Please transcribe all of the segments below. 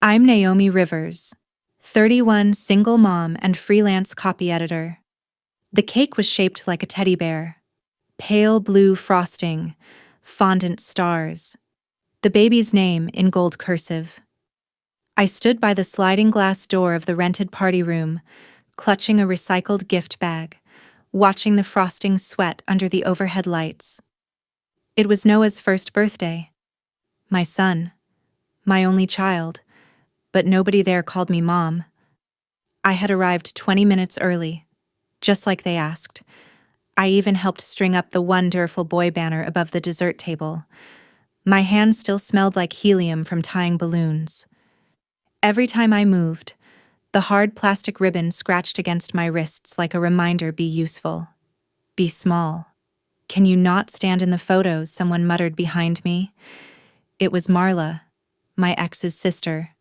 I'm Naomi Rivers, 31, single mom and freelance copy editor. The cake was shaped like a teddy bear. Pale blue frosting, fondant stars. The baby's name in gold cursive. I stood by the sliding glass door of the rented party room, clutching a recycled gift bag, watching the frosting sweat under the overhead lights. It was Noah's first birthday. My son. My only child. But nobody there called me Mom. I had arrived 20 minutes early, just like they asked. I even helped string up the wonderful boy banner above the dessert table. My hands still smelled like helium from tying balloons. Every time I moved, the hard plastic ribbon scratched against my wrists like a reminder: be useful. Be small. Can you not stand in the photos? Someone muttered behind me. It was Marla, my ex's sister.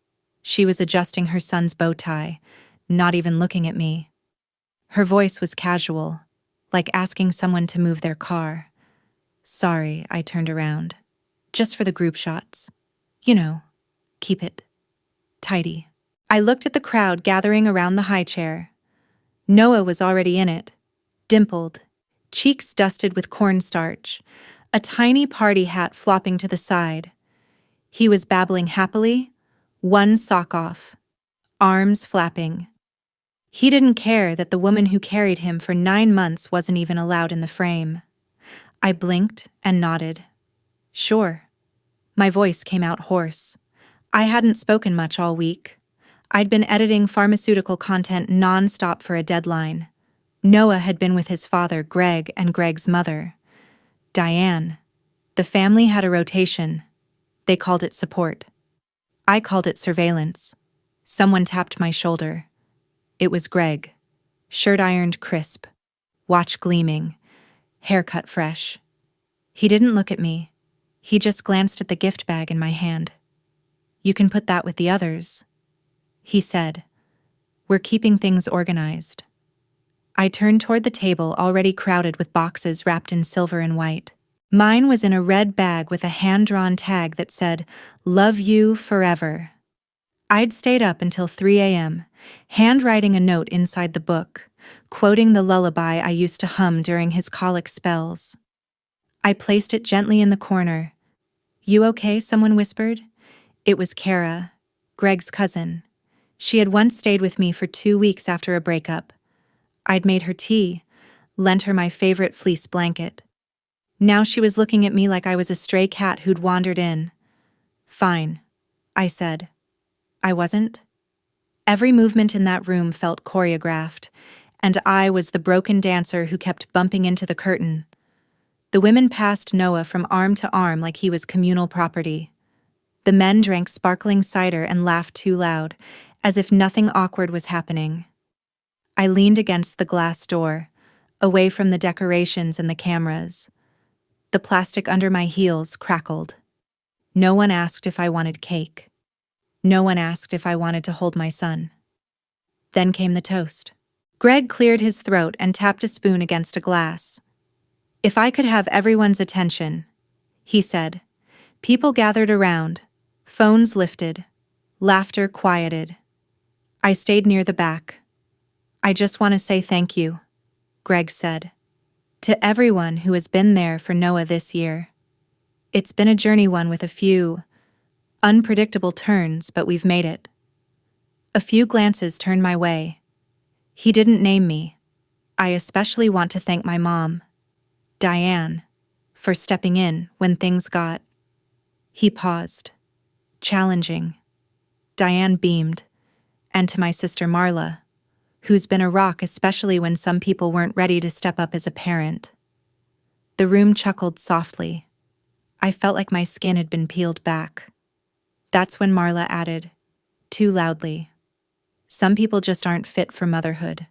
She was adjusting her son's bow tie, not even looking at me. Her voice was casual, like asking someone to move their car. Sorry, I turned around. Just for the group shots. You know, keep it tidy. I looked at the crowd gathering around the high chair. Noah was already in it, dimpled, cheeks dusted with cornstarch, a tiny party hat flopping to the side. He was babbling happily, one sock off, arms flapping. He didn't care that the woman who carried him for 9 months wasn't even allowed in the frame. I blinked and nodded. Sure. My voice came out hoarse. I hadn't spoken much all week. I'd been editing pharmaceutical content non-stop for a deadline. Noah had been with his father, Greg, and Greg's mother, Diane. The family had a rotation. They called it support. I called it surveillance. Someone tapped my shoulder. It was Greg. Shirt ironed crisp, watch gleaming, haircut fresh. He didn't look at me. He just glanced at the gift bag in my hand. You can put that with the others, he said. We're keeping things organized. I turned toward the table already crowded with boxes wrapped in silver and white. Mine was in a red bag with a hand-drawn tag that said, "Love you forever." I'd stayed up until 3 a.m., handwriting a note inside the book, quoting the lullaby I used to hum during his colic spells. I placed it gently in the corner. You okay? Someone whispered. It was Kara, Greg's cousin. She had once stayed with me for 2 weeks after a breakup. I'd made her tea, lent her my favorite fleece blanket. Now she was looking at me like I was a stray cat who'd wandered in. Fine, I said. I wasn't. Every movement in that room felt choreographed, and I was the broken dancer who kept bumping into the curtain. The women passed Noah from arm to arm like he was communal property. The men drank sparkling cider and laughed too loud, as if nothing awkward was happening. I leaned against the glass door, away from the decorations and the cameras. The plastic under my heels crackled. No one asked if I wanted cake. No one asked if I wanted to hold my son. Then came the toast. Greg cleared his throat and tapped a spoon against a glass. If I could have everyone's attention, he said. People gathered around, phones lifted, laughter quieted. I stayed near the back. I just want to say thank you, Greg said, to everyone who has been there for Noah this year. It's been a journey, one with a few unpredictable turns, but we've made it. A few glances turned my way. He didn't name me. I especially want to thank my mom, Diane, for stepping in when things got... He paused. Challenging. Diane beamed. And to my sister Marla, who's been a rock especially when some people weren't ready to step up as a parent. The room chuckled softly. I felt like my skin had been peeled back. That's when Marla added, too loudly, some people just aren't fit for motherhood.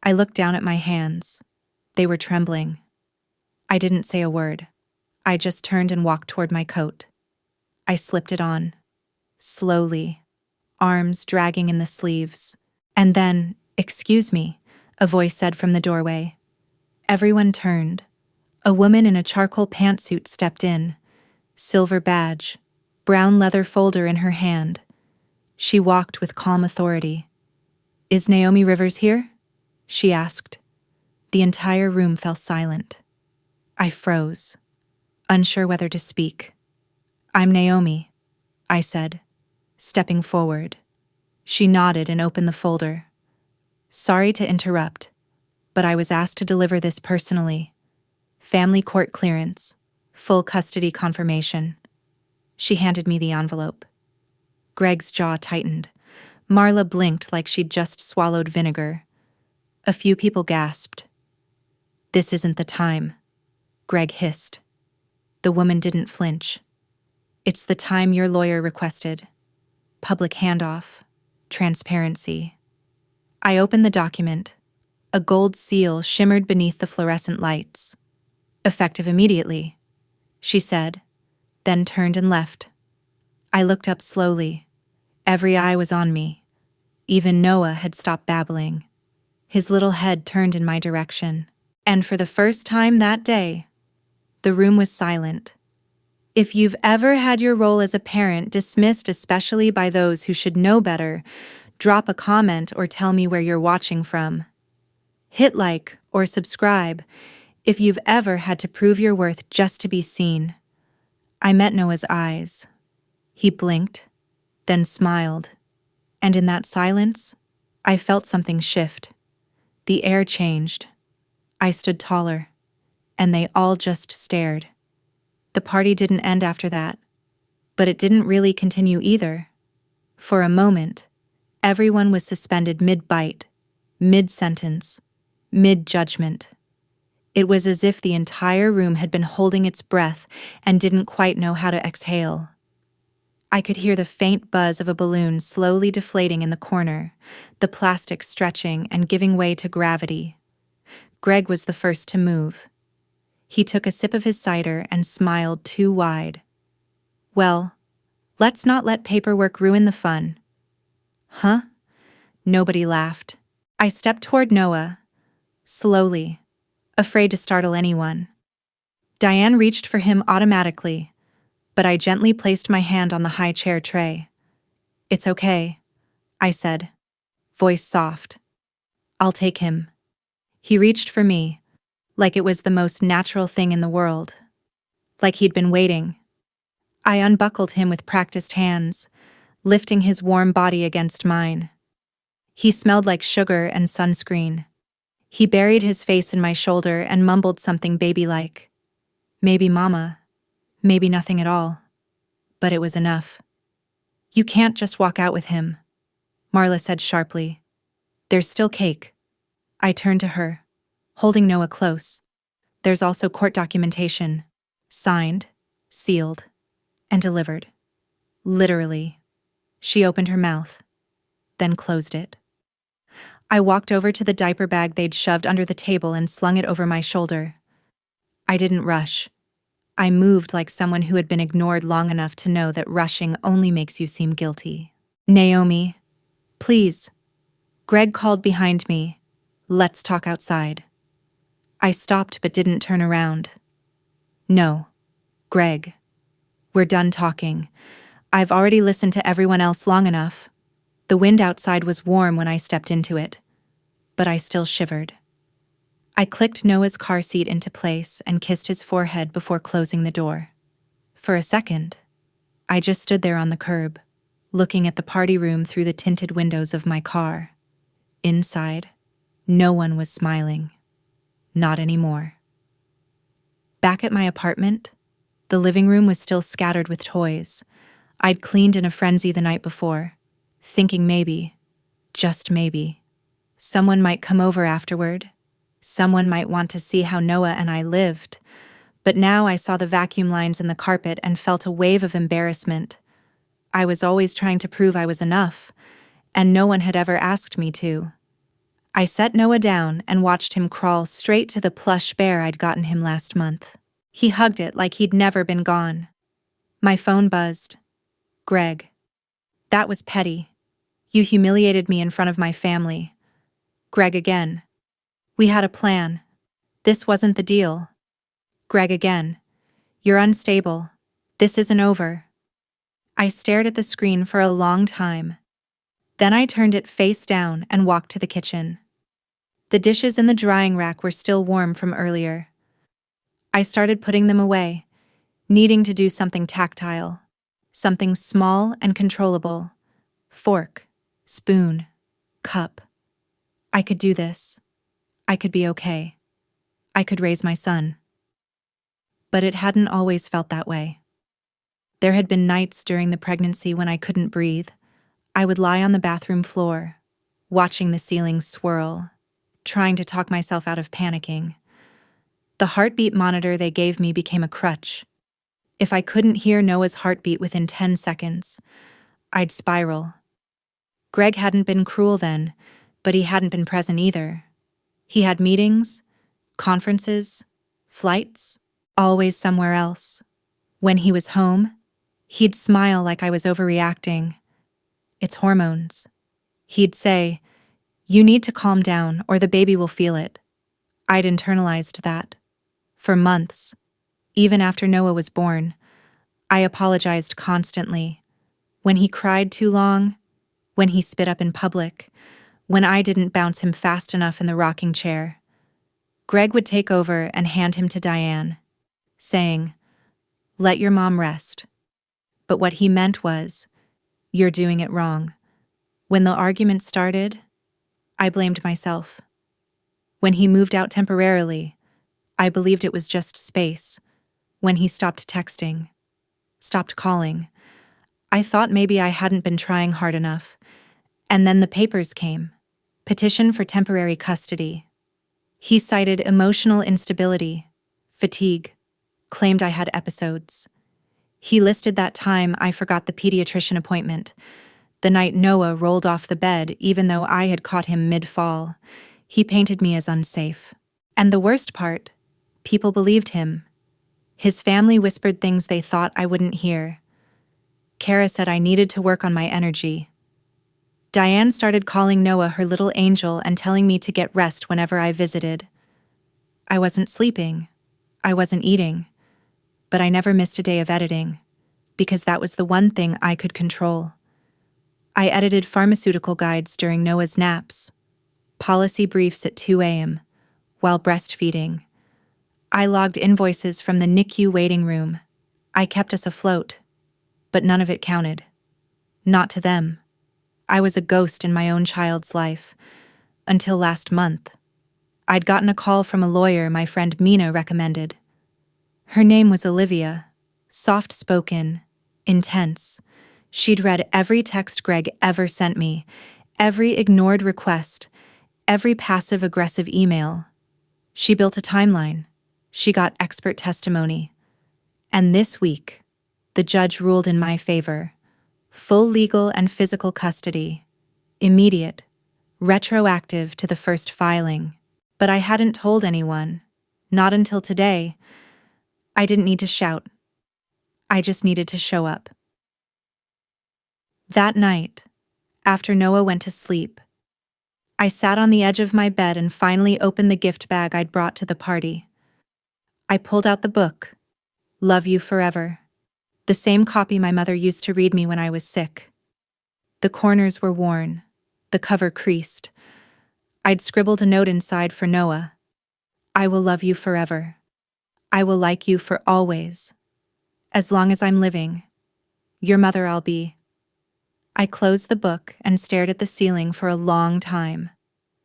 I looked down at my hands. They were trembling. I didn't say a word. I just turned and walked toward my coat. I slipped it on, slowly, arms dragging in the sleeves. And then, excuse me, a voice said from the doorway. Everyone turned. A woman in a charcoal pantsuit stepped in, silver badge, brown leather folder in her hand. She walked with calm authority. "Is Naomi Rivers here?" she asked. The entire room fell silent. I froze, unsure whether to speak. "I'm Naomi," I said, stepping forward. She nodded and opened the folder. "Sorry to interrupt, but I was asked to deliver this personally. Family court clearance, full custody confirmation." She handed me the envelope. Greg's jaw tightened. Marla blinked like she'd just swallowed vinegar. A few people gasped. "This isn't the time," Greg hissed. The woman didn't flinch. "It's the time your lawyer requested. Public handoff. Transparency." I opened the document. A gold seal shimmered beneath the fluorescent lights. "Effective immediately," she said, then turned and left. I looked up slowly. Every eye was on me. Even Noah had stopped babbling. His little head turned in my direction. And for the first time that day, the room was silent. If you've ever had your role as a parent dismissed, especially by those who should know better, drop a comment or tell me where you're watching from. Hit like or subscribe if you've ever had to prove your worth just to be seen. I met Noah's eyes. He blinked, then smiled. And in that silence, I felt something shift. The air changed. I stood taller, and they all just stared. The party didn't end after that, but it didn't really continue either. For a moment, everyone was suspended mid-bite, mid-sentence, mid-judgment. It was as if the entire room had been holding its breath and didn't quite know how to exhale. I could hear the faint buzz of a balloon slowly deflating in the corner, the plastic stretching and giving way to gravity. Greg was the first to move. He took a sip of his cider and smiled too wide. "Well, let's not let paperwork ruin the fun." "Huh?" Nobody laughed. I stepped toward Noah, slowly, afraid to startle anyone. Diane reached for him automatically, but I gently placed my hand on the high chair tray. "It's okay," I said, voice soft. "I'll take him." He reached for me, like it was the most natural thing in the world. Like he'd been waiting. I unbuckled him with practiced hands, lifting his warm body against mine. He smelled like sugar and sunscreen. He buried his face in my shoulder and mumbled something baby-like. Maybe mama, maybe nothing at all. But it was enough. "You can't just walk out with him," Marla said sharply. "There's still cake." I turned to her, holding Noah close. "There's also court documentation. Signed, sealed, and delivered." Literally. She opened her mouth, then closed it. I walked over to the diaper bag they'd shoved under the table and slung it over my shoulder. I didn't rush. I moved like someone who had been ignored long enough to know that rushing only makes you seem guilty. "Naomi, please." Greg called behind me. "Let's talk outside." I stopped but didn't turn around. "No, Greg. We're done talking. I've already listened to everyone else long enough." The wind outside was warm when I stepped into it, but I still shivered. I clicked Noah's car seat into place and kissed his forehead before closing the door. For a second, I just stood there on the curb, looking at the party room through the tinted windows of my car. Inside, no one was smiling. Not anymore. Back at my apartment, the living room was still scattered with toys. I'd cleaned in a frenzy the night before, thinking maybe, just maybe, someone might come over afterward. Someone might want to see how Noah and I lived. But now I saw the vacuum lines in the carpet and felt a wave of embarrassment. I was always trying to prove I was enough, and no one had ever asked me to. I set Noah down and watched him crawl straight to the plush bear I'd gotten him last month. He hugged it like he'd never been gone. My phone buzzed. "Greg. That was petty. You humiliated me in front of my family." Greg again. "We had a plan. This wasn't the deal." Greg again. "You're unstable. This isn't over." I stared at the screen for a long time, Then I turned it face down and walked to the kitchen. The dishes in the drying rack were still warm from earlier. I started putting them away, needing to do something tactile, something small and controllable. Fork, spoon, cup. I could do this. I could be okay. I could raise my son. But it hadn't always felt that way. There had been nights during the pregnancy when I couldn't breathe. I would lie on the bathroom floor, watching the ceiling swirl, trying to talk myself out of panicking. The heartbeat monitor they gave me became a crutch. If I couldn't hear Noah's heartbeat within 10 seconds, I'd spiral. Greg hadn't been cruel then, but he hadn't been present either. He had meetings, conferences, flights, always somewhere else. When he was home, he'd smile like I was overreacting. It's hormones. He'd say, "You need to calm down or the baby will feel it." I'd internalized that. For months, even after Noah was born, I apologized constantly. When he cried too long, when he spit up in public, when I didn't bounce him fast enough in the rocking chair. Greg would take over and hand him to Diane, saying, "Let your mom rest." But what he meant was, "You're doing it wrong." When the argument started, I blamed myself. When he moved out temporarily, I believed it was just space. When he stopped texting, stopped calling, I thought maybe I hadn't been trying hard enough. And then the papers came. Petition for temporary custody. He cited emotional instability, fatigue, claimed I had episodes. He listed that time I forgot the pediatrician appointment, the night Noah rolled off the bed even though I had caught him mid-fall. He painted me as unsafe. And the worst part, people believed him. His family whispered things they thought I wouldn't hear. Kara said I needed to work on my energy. Diane started calling Noah her little angel and telling me to get rest whenever I visited. I wasn't sleeping. I wasn't eating. But I never missed a day of editing, because that was the one thing I could control. I edited pharmaceutical guides during Noah's naps, policy briefs at 2 a.m., while breastfeeding. I logged invoices from the NICU waiting room. I kept us afloat, but none of it counted. Not to them. I was a ghost in my own child's life. Until last month. I'd gotten a call from a lawyer my friend Mina recommended. Her name was Olivia, soft-spoken, intense. She'd read every text Greg ever sent me, every ignored request, every passive-aggressive email. She built a timeline. She got expert testimony. And this week, the judge ruled in my favor. Full legal and physical custody. Immediate. Retroactive to the first filing. But I hadn't told anyone. Not until today. I didn't need to shout. I just needed to show up. That night, after Noah went to sleep, I sat on the edge of my bed and finally opened the gift bag I'd brought to the party. I pulled out the book, Love You Forever, the same copy my mother used to read me when I was sick. The corners were worn, the cover creased. I'd scribbled a note inside for Noah. I will love you forever. I will like you for always. As long as I'm living, your mother I'll be. I closed the book and stared at the ceiling for a long time.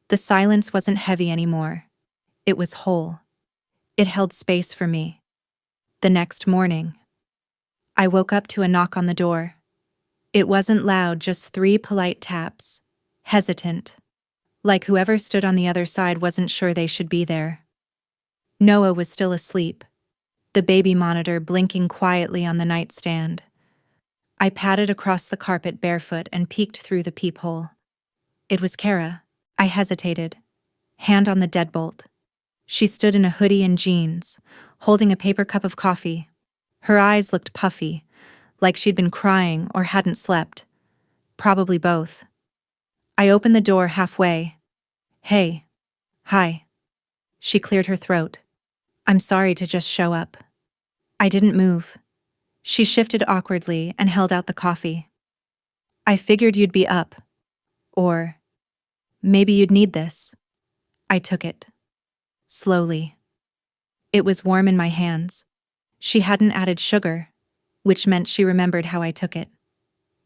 The silence wasn't heavy anymore. It was whole. It held space for me. The next morning, I woke up to a knock on the door. It wasn't loud, just 3 polite taps. Hesitant. Like whoever stood on the other side wasn't sure they should be there. Noah was still asleep, the baby monitor blinking quietly on the nightstand. I padded across the carpet barefoot and peeked through the peephole. It was Kara. I hesitated, hand on the deadbolt. She stood in a hoodie and jeans, holding a paper cup of coffee. Her eyes looked puffy, like she'd been crying or hadn't slept. Probably both. I opened the door halfway. Hey. Hi. She cleared her throat. I'm sorry to just show up. I didn't move. She shifted awkwardly and held out the coffee. I figured you'd be up. Or, maybe you'd need this. I took it. Slowly. It was warm in my hands. She hadn't added sugar, which meant she remembered how I took it.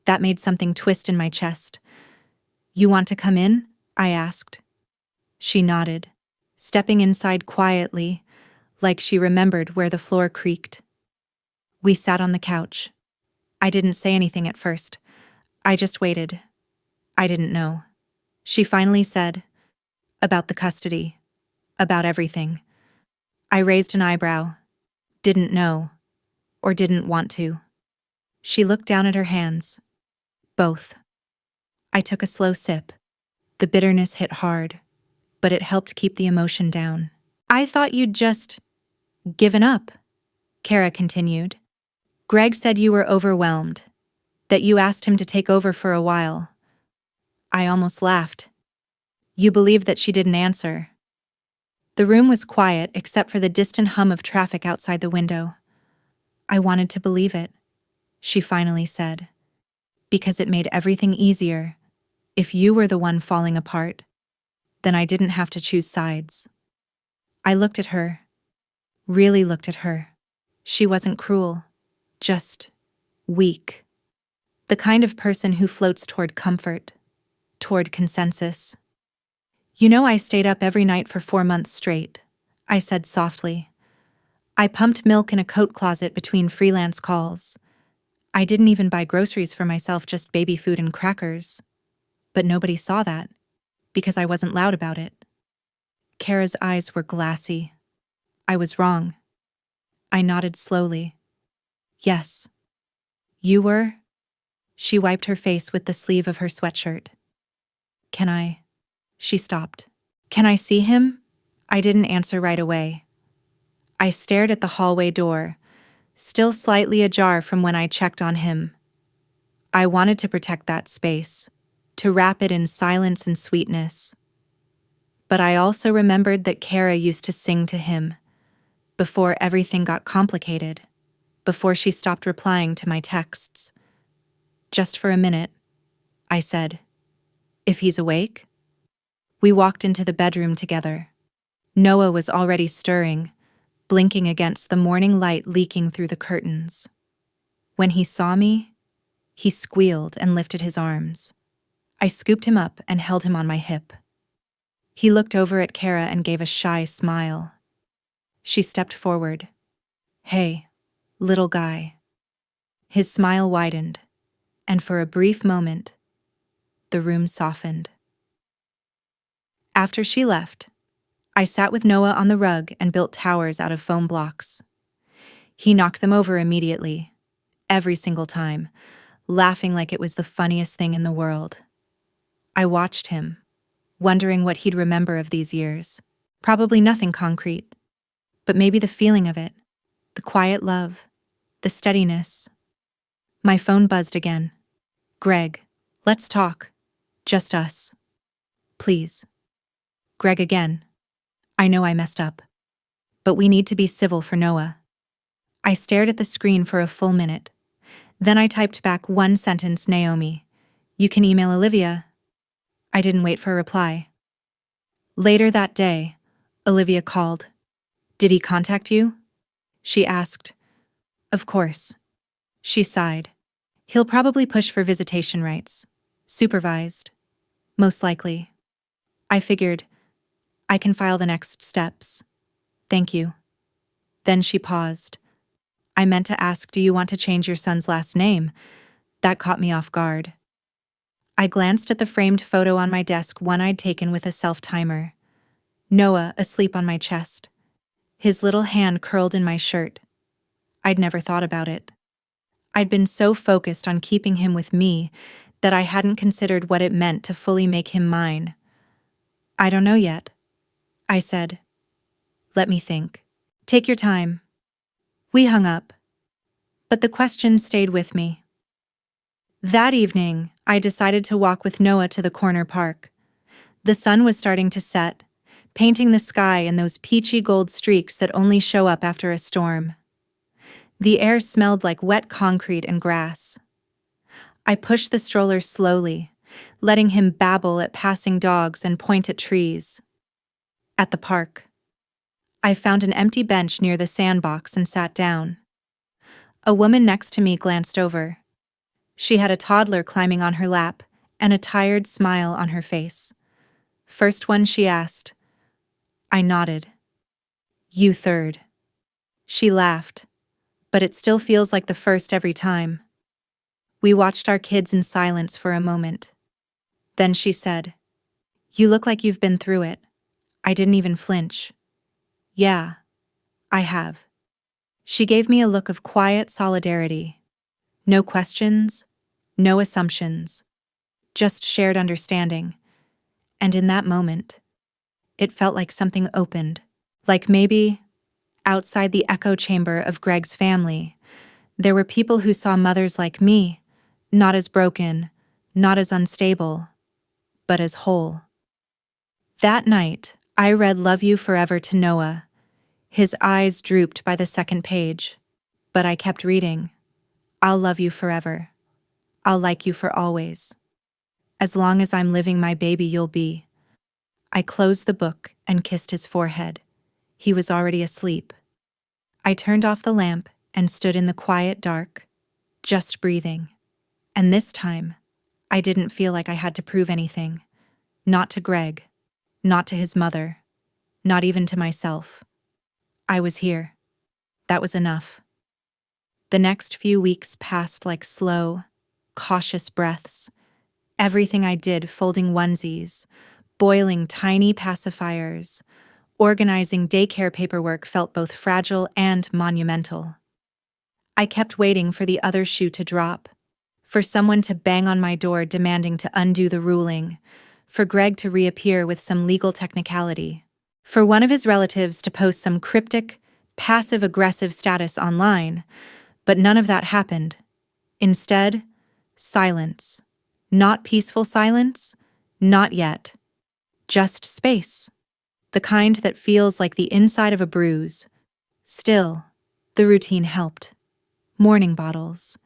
That made something twist in my chest. You want to come in? I asked. She nodded, stepping inside quietly, like she remembered where the floor creaked. We sat on the couch. I didn't say anything at first. I just waited. I didn't know. She finally said, about the custody. About everything. I raised an eyebrow. Didn't know. Or didn't want to. She looked down at her hands. Both. I took a slow sip. The bitterness hit hard, but it helped keep the emotion down. I thought you'd just given up, Kara continued. Greg said you were overwhelmed, that you asked him to take over for a while. I almost laughed. You believed that she didn't answer. The room was quiet except for the distant hum of traffic outside the window. I wanted to believe it, she finally said, because it made everything easier. If you were the one falling apart, then I didn't have to choose sides. I looked at her, really looked at her. She wasn't cruel, just weak. The kind of person who floats toward comfort, toward consensus. You know, I stayed up every night for 4 months straight, I said softly. I pumped milk in a coat closet between freelance calls. I didn't even buy groceries for myself, just baby food and crackers. But nobody saw that, because I wasn't loud about it. Kara's eyes were glassy. I was wrong. I nodded slowly. Yes. You were? She wiped her face with the sleeve of her sweatshirt. Can I? She stopped. Can I see him? I didn't answer right away. I stared at the hallway door, still slightly ajar from when I checked on him. I wanted to protect that space, to wrap it in silence and sweetness. But I also remembered that Kara used to sing to him, before everything got complicated, before she stopped replying to my texts. Just for a minute, I said, if he's awake? We walked into the bedroom together. Noah was already stirring, blinking against the morning light leaking through the curtains. When he saw me, he squealed and lifted his arms. I scooped him up and held him on my hip. He looked over at Kara and gave a shy smile. She stepped forward. Hey, little guy. His smile widened, and for a brief moment, the room softened. After she left, I sat with Noah on the rug and built towers out of foam blocks. He knocked them over immediately, every single time, laughing like it was the funniest thing in the world. I watched him, wondering what he'd remember of these years. Probably nothing concrete, but maybe the feeling of it, the quiet love, the steadiness. My phone buzzed again. Greg, let's talk. Just us. Please. Greg again. I know I messed up, but we need to be civil for Noah. I stared at the screen for a full minute. Then I typed back one sentence, Naomi. You can email Olivia. I didn't wait for a reply. Later that day, Olivia called. Did he contact you? She asked. Of course. She sighed. He'll probably push for visitation rights. Supervised. Most likely. I figured, I can file the next steps. Thank you. Then she paused. I meant to ask, do you want to change your son's last name? That caught me off guard. I glanced at the framed photo on my desk, one I'd taken with a self-timer. Noah asleep on my chest. His little hand curled in my shirt. I'd never thought about it. I'd been so focused on keeping him with me that I hadn't considered what it meant to fully make him mine. I don't know yet, I said. Let me think. Take your time. We hung up. But the question stayed with me. That evening, I decided to walk with Noah to the corner park. The sun was starting to set, painting the sky in those peachy gold streaks that only show up after a storm. The air smelled like wet concrete and grass. I pushed the stroller slowly, letting him babble at passing dogs and point at trees. At the park, I found an empty bench near the sandbox and sat down. A woman next to me glanced over. She had a toddler climbing on her lap and a tired smile on her face. First one, she asked. I nodded. You third. She laughed, but it still feels like the first every time. We watched our kids in silence for a moment. Then she said, You look like you've been through it. I didn't even flinch. Yeah, I have. She gave me a look of quiet solidarity. No questions, no assumptions, just shared understanding. And in that moment, it felt like something opened. Like maybe, outside the echo chamber of Greg's family, there were people who saw mothers like me, not as broken, not as unstable, but as whole. That night, I read Love You Forever to Noah. His eyes drooped by the second page, but I kept reading. I'll love you forever. I'll like you for always. As long as I'm living, my baby, you'll be. I closed the book and kissed his forehead. He was already asleep. I turned off the lamp and stood in the quiet dark, just breathing. And this time, I didn't feel like I had to prove anything. Not to Greg, not to his mother, not even to myself. I was here. That was enough. The next few weeks passed like slow, cautious breaths. Everything I did, folding onesies, boiling tiny pacifiers, organizing daycare paperwork, felt both fragile and monumental. I kept waiting for the other shoe to drop, for someone to bang on my door demanding to undo the ruling, for Greg to reappear with some legal technicality, for one of his relatives to post some cryptic, passive-aggressive status online, but none of that happened. Instead, silence. Not peaceful silence, not yet. Just space. The kind that feels like the inside of a bruise. Still, the routine helped. Morning bottles,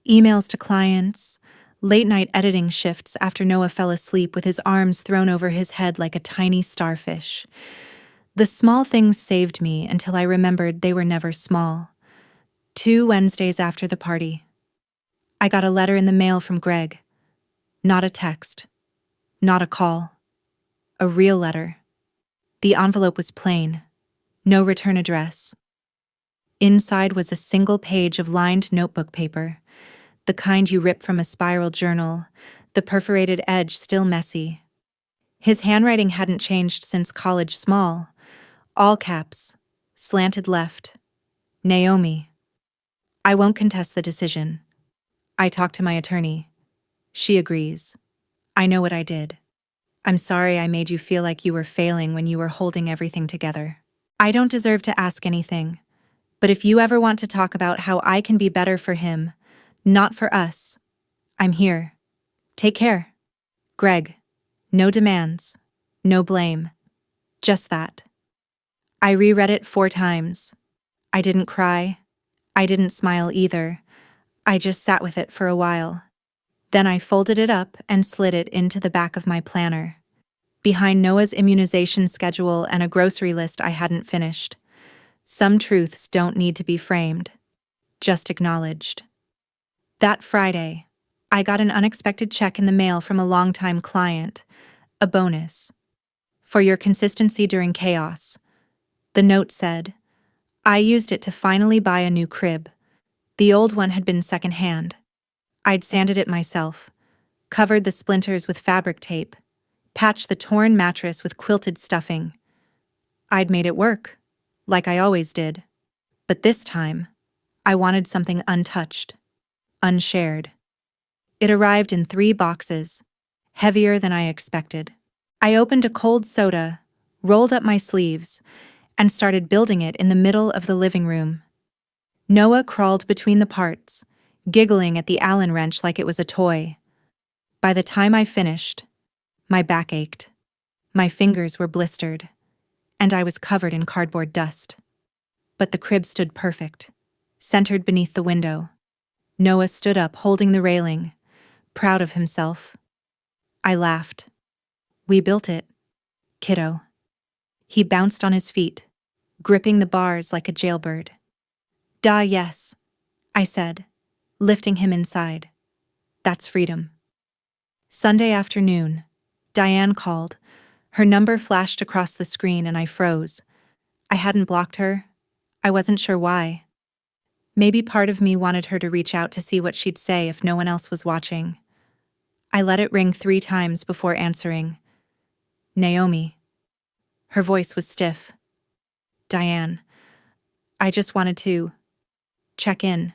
emails to clients, late-night editing shifts after Noah fell asleep with his arms thrown over his head like a tiny starfish. The small things saved me until I remembered they were never small. 2 Wednesdays after the party, I got a letter in the mail from Greg. Not a text, not a call. A real letter. The envelope was plain, no return address. Inside was a single page of lined notebook paper, the kind you rip from a spiral journal, the perforated edge still messy. His handwriting hadn't changed since college, small. All caps, slanted left. Naomi. I won't contest the decision. I talked to my attorney. She agrees. I know what I did. I'm sorry I made you feel like you were failing when you were holding everything together. I don't deserve to ask anything, but if you ever want to talk about how I can be better for him, not for us, I'm here. Take care. Greg. No demands. No blame. Just that. I reread it 4 times. I didn't cry. I didn't smile either. I just sat with it for a while. Then I folded it up and slid it into the back of my planner, behind Noah's immunization schedule and a grocery list I hadn't finished. Some truths don't need to be framed, just acknowledged. That Friday, I got an unexpected check in the mail from a longtime client, a bonus. For your consistency during chaos. The note said, I used it to finally buy a new crib. The old one had been secondhand. I'd sanded it myself, covered the splinters with fabric tape, patched the torn mattress with quilted stuffing. I'd made it work, like I always did. But this time, I wanted something untouched, unshared. It arrived in 3 boxes, heavier than I expected. I opened a cold soda, rolled up my sleeves, and started building it in the middle of the living room. Noah crawled between the parts, giggling at the Allen wrench like it was a toy. By the time I finished, my back ached. My fingers were blistered, and I was covered in cardboard dust. But the crib stood perfect, centered beneath the window. Noah stood up holding the railing, proud of himself. I laughed. We built it, kiddo. He bounced on his feet, gripping the bars like a jailbird. Duh, yes, I said, lifting him inside. That's freedom. Sunday afternoon, Diane called. Her number flashed across the screen and I froze. I hadn't blocked her. I wasn't sure why. Maybe part of me wanted her to reach out to see what she'd say if no one else was watching. I let it ring 3 times before answering. Naomi. Her voice was stiff. Diane. I just wanted to check in.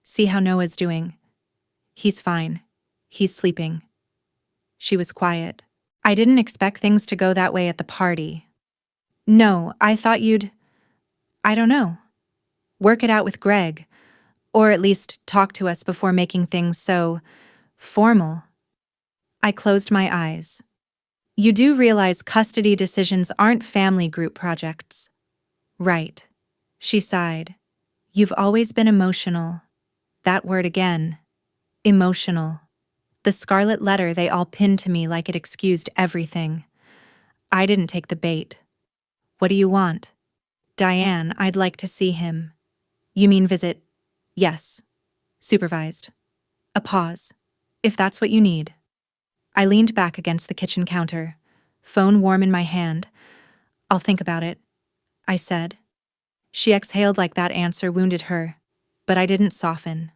See how Noah's doing. He's fine. He's sleeping. She was quiet. I didn't expect things to go that way at the party. No, I thought I don't know, work it out with Greg, or at least talk to us before making things so formal. I closed my eyes. You do realize custody decisions aren't family group projects. Right. She sighed. You've always been emotional. That word again. Emotional. The scarlet letter they all pinned to me like it excused everything. I didn't take the bait. What do you want? Diane, I'd like to see him. You mean visit? Yes. Supervised. A pause. If that's what you need. I leaned back against the kitchen counter, phone warm in my hand. I'll think about it, I said. She exhaled like that answer wounded her, but I didn't soften.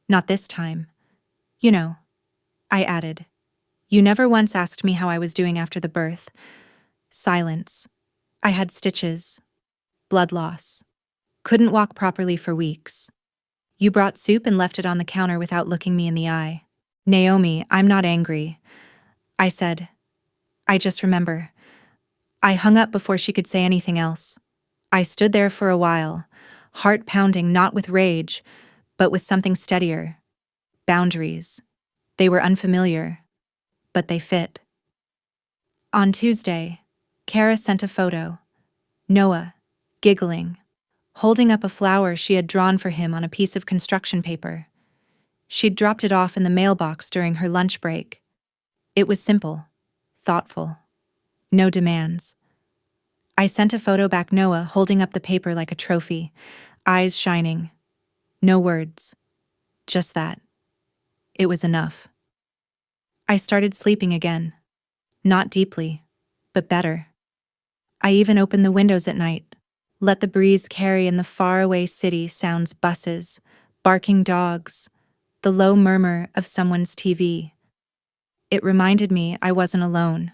Not this time. You know, I added. You never once asked me how I was doing after the birth. Silence. I had stitches. Blood loss. Couldn't walk properly for weeks. You brought soup and left it on the counter without looking me in the eye. Naomi, I'm not angry. I said. I just remember. I hung up before she could say anything else. I stood there for a while, heart pounding not with rage, but with something steadier. Boundaries. They were unfamiliar, but they fit. On Tuesday, Kara sent a photo. Noah, giggling, holding up a flower she had drawn for him on a piece of construction paper. She'd dropped it off in the mailbox during her lunch break. It was simple, thoughtful, no demands. I sent a photo back, Noah holding up the paper like a trophy, eyes shining. No words, just that. It was enough. I started sleeping again. Not deeply, but better. I even opened the windows at night, let the breeze carry in the faraway city sounds, buses, barking dogs, the low murmur of someone's TV. It reminded me I wasn't alone.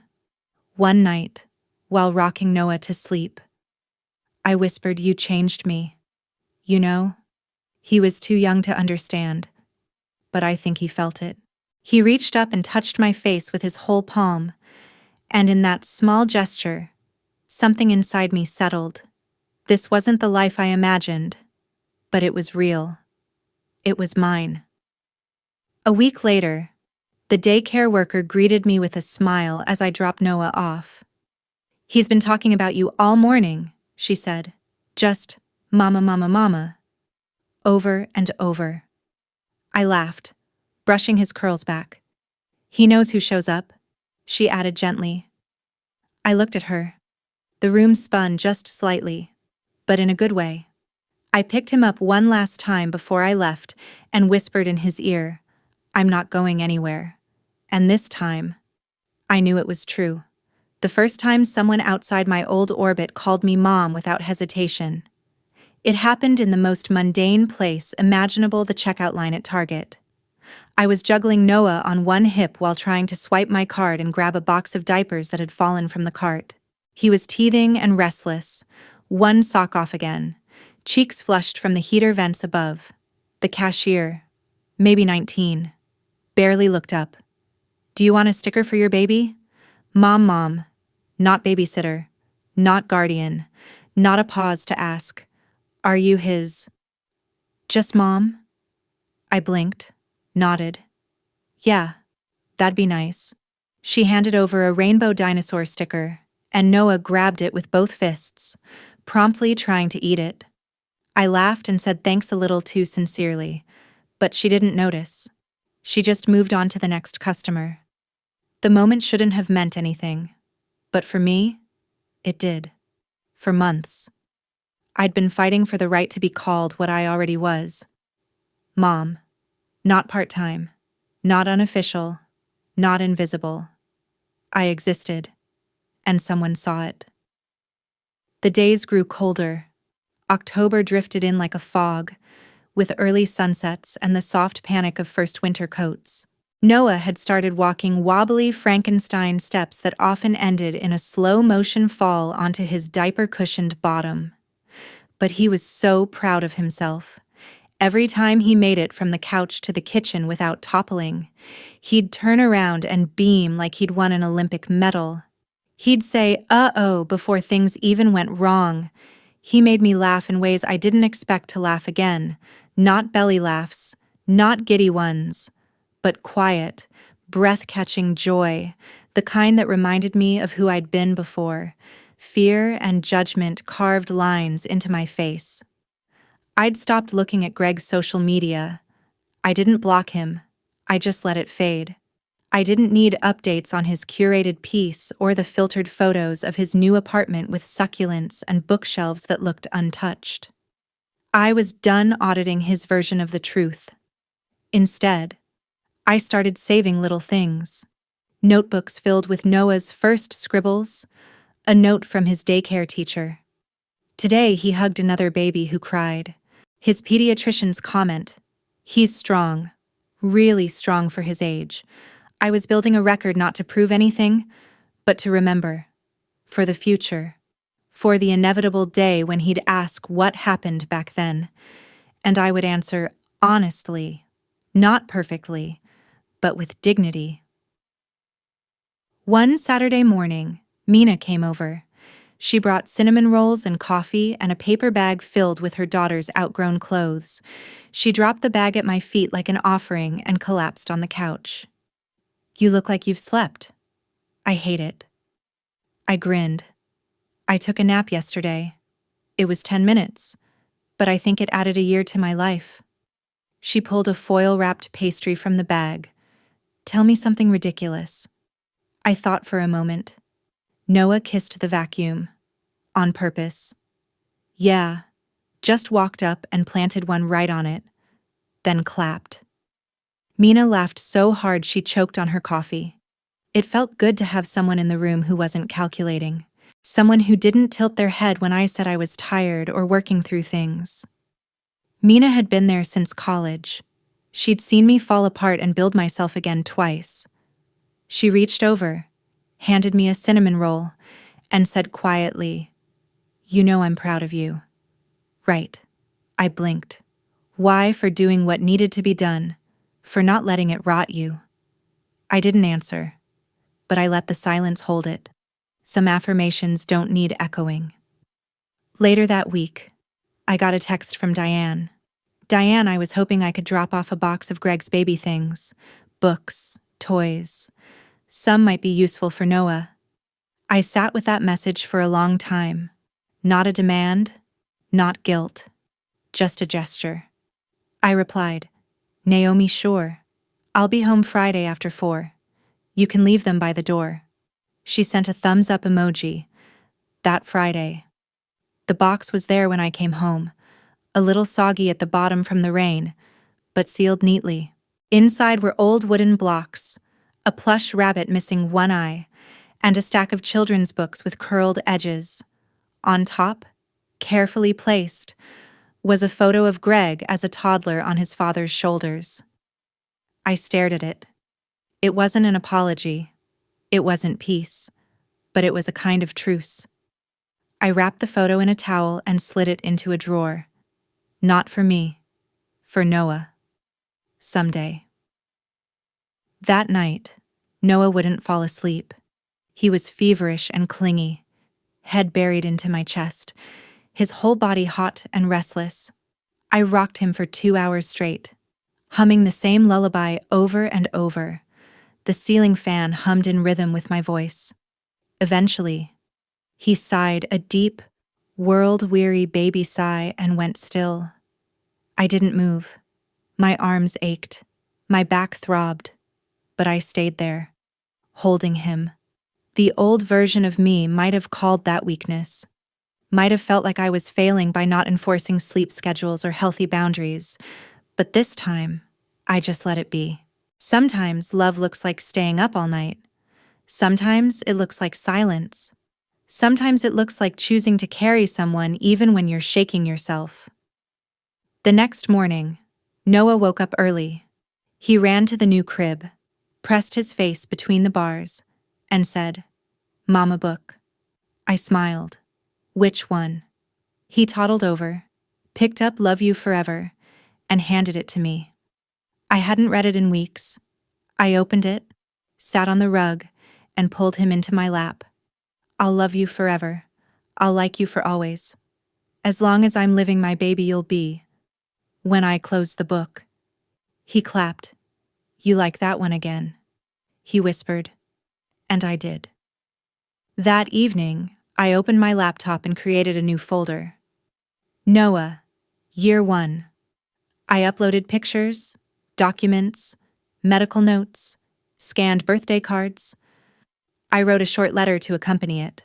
One night, while rocking Noah to sleep, I whispered, "You changed me." You know? He was too young to understand, but I think he felt it. He reached up and touched my face with his whole palm, and in that small gesture, something inside me settled. This wasn't the life I imagined, but it was real. It was mine. A week later, the daycare worker greeted me with a smile as I dropped Noah off. "He's been talking about you all morning," she said. "Just mama, mama, mama." Over and over. I laughed, brushing his curls back. "He knows who shows up," she added gently. I looked at her. The room spun just slightly, but in a good way. I picked him up one last time before I left and whispered in his ear, "I'm not going anywhere." And this time, I knew it was true. The first time someone outside my old orbit called me mom without hesitation. It happened in the most mundane place imaginable, the checkout line at Target. I was juggling Noah on one hip while trying to swipe my card and grab a box of diapers that had fallen from the cart. He was teething and restless, one sock off again, cheeks flushed from the heater vents above. The cashier, maybe 19, barely looked up. "Do you want a sticker for your baby?" Mom, not babysitter, not guardian, not a pause to ask, "Are you his?" "Just mom?" I blinked, nodded. "Yeah, that'd be nice." She handed over a rainbow dinosaur sticker, and Noah grabbed it with both fists, promptly trying to eat it. I laughed and said thanks a little too sincerely, but she didn't notice. She just moved on to the next customer. The moment shouldn't have meant anything, but for me, it did. For months. I'd been fighting for the right to be called what I already was. Mom. Not part-time. Not unofficial. Not invisible. I existed, and someone saw it. The days grew colder. October drifted in like a fog, with early sunsets and the soft panic of first winter coats. Noah had started walking wobbly Frankenstein steps that often ended in a slow-motion fall onto his diaper-cushioned bottom. But he was so proud of himself. Every time he made it from the couch to the kitchen without toppling, he'd turn around and beam like he'd won an Olympic medal. He'd say, "Uh-oh," before things even went wrong. He made me laugh in ways I didn't expect to laugh again. Not belly laughs, not giddy ones, but quiet, breath-catching joy, the kind that reminded me of who I'd been before. Fear and judgment carved lines into my face. I'd stopped looking at Greg's social media. I didn't block him. I just let it fade. I didn't need updates on his curated piece or the filtered photos of his new apartment with succulents and bookshelves that looked untouched. I was done auditing his version of the truth. Instead, I started saving little things. Notebooks filled with Noah's first scribbles, a note from his daycare teacher. Today he hugged another baby who cried. His pediatrician's comment, "He's strong, really strong for his age." I was building a record not to prove anything, but to remember. For the future. For the inevitable day when he'd ask what happened back then. And I would answer honestly, not perfectly, but with dignity. One Saturday morning, Mina came over. She brought cinnamon rolls and coffee and a paper bag filled with her daughter's outgrown clothes. She dropped the bag at my feet like an offering and collapsed on the couch. "You look like you've slept." "I hate it." I grinned. "I took a nap yesterday. It was 10 minutes, but I think it added a year to my life." She pulled a foil-wrapped pastry from the bag. "Tell me something ridiculous." I thought for a moment. Noah kissed the vacuum. On purpose. "Yeah, just walked up and planted one right on it, then clapped." Mina laughed so hard she choked on her coffee. It felt good to have someone in the room who wasn't calculating. Someone who didn't tilt their head when I said I was tired or working through things. Mina had been there since college. She'd seen me fall apart and build myself again twice. She reached over, handed me a cinnamon roll, and said quietly, "You know I'm proud of you." "Right." I blinked. "Why? For doing what needed to be done, for not letting it rot you." I didn't answer, but I let the silence hold it. Some affirmations don't need echoing. Later that week, I got a text from Diane. I was hoping I could drop off a box of Greg's baby things, books, toys. Some might be useful for Noah. I sat with that message for a long time. Not a demand, not guilt, just a gesture. I replied, "Naomi, sure. I'll be home Friday after 4. You can leave them by the door." She sent a thumbs-up emoji. That Friday. The box was there when I came home, a little soggy at the bottom from the rain, but sealed neatly. Inside were old wooden blocks, a plush rabbit missing one eye, and a stack of children's books with curled edges. On top, carefully placed, was a photo of Greg as a toddler on his father's shoulders. I stared at it. It wasn't an apology. It wasn't peace. But it was a kind of truce. I wrapped the photo in a towel and slid it into a drawer. Not for me. For Noah. Someday. That night, Noah wouldn't fall asleep. He was feverish and clingy, head buried into my chest, his whole body hot and restless. I rocked him for 2 hours straight, humming the same lullaby over and over. The ceiling fan hummed in rhythm with my voice. Eventually, he sighed a deep, world-weary baby sigh and went still. I didn't move. My arms ached. My back throbbed. But I stayed there, holding him. The old version of me might have called that weakness, might have felt like I was failing by not enforcing sleep schedules or healthy boundaries, but this time, I just let it be. Sometimes love looks like staying up all night. Sometimes it looks like silence. Sometimes it looks like choosing to carry someone even when you're shaking yourself. The next morning, Noah woke up early. He ran to the new crib, pressed his face between the bars, and said, "Mama book." I smiled. "Which one?" He toddled over, picked up Love You Forever, and handed it to me. I hadn't read it in weeks. I opened it, sat on the rug, and pulled him into my lap. "I'll love you forever. I'll like you for always. As long as I'm living, my baby you'll be." When I closed the book, he clapped. "You like that one again?" he whispered, and I did. That evening, I opened my laptop and created a new folder. Noah, Year 1. I uploaded pictures, documents, medical notes, scanned birthday cards. I wrote a short letter to accompany it,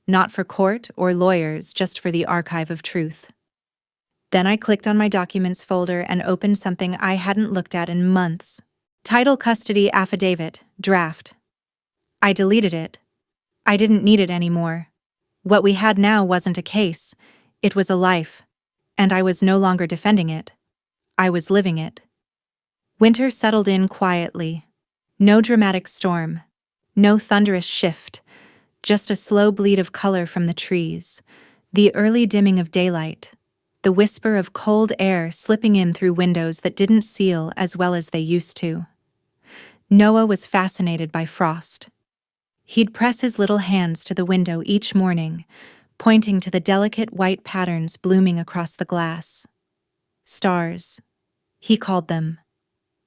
not for court or lawyers, just for the archive of truth. Then I clicked on my documents folder and opened something I hadn't looked at in months. Title Custody Affidavit, Draft. I deleted it. I didn't need it anymore. What we had now wasn't a case, it was a life, and I was no longer defending it. I was living it. Winter settled in quietly. No dramatic storm, no thunderous shift, just a slow bleed of color from the trees, the early dimming of daylight, the whisper of cold air slipping in through windows that didn't seal as well as they used to. Noah was fascinated by frost. He'd press his little hands to the window each morning, pointing to the delicate white patterns blooming across the glass. Stars, he called them.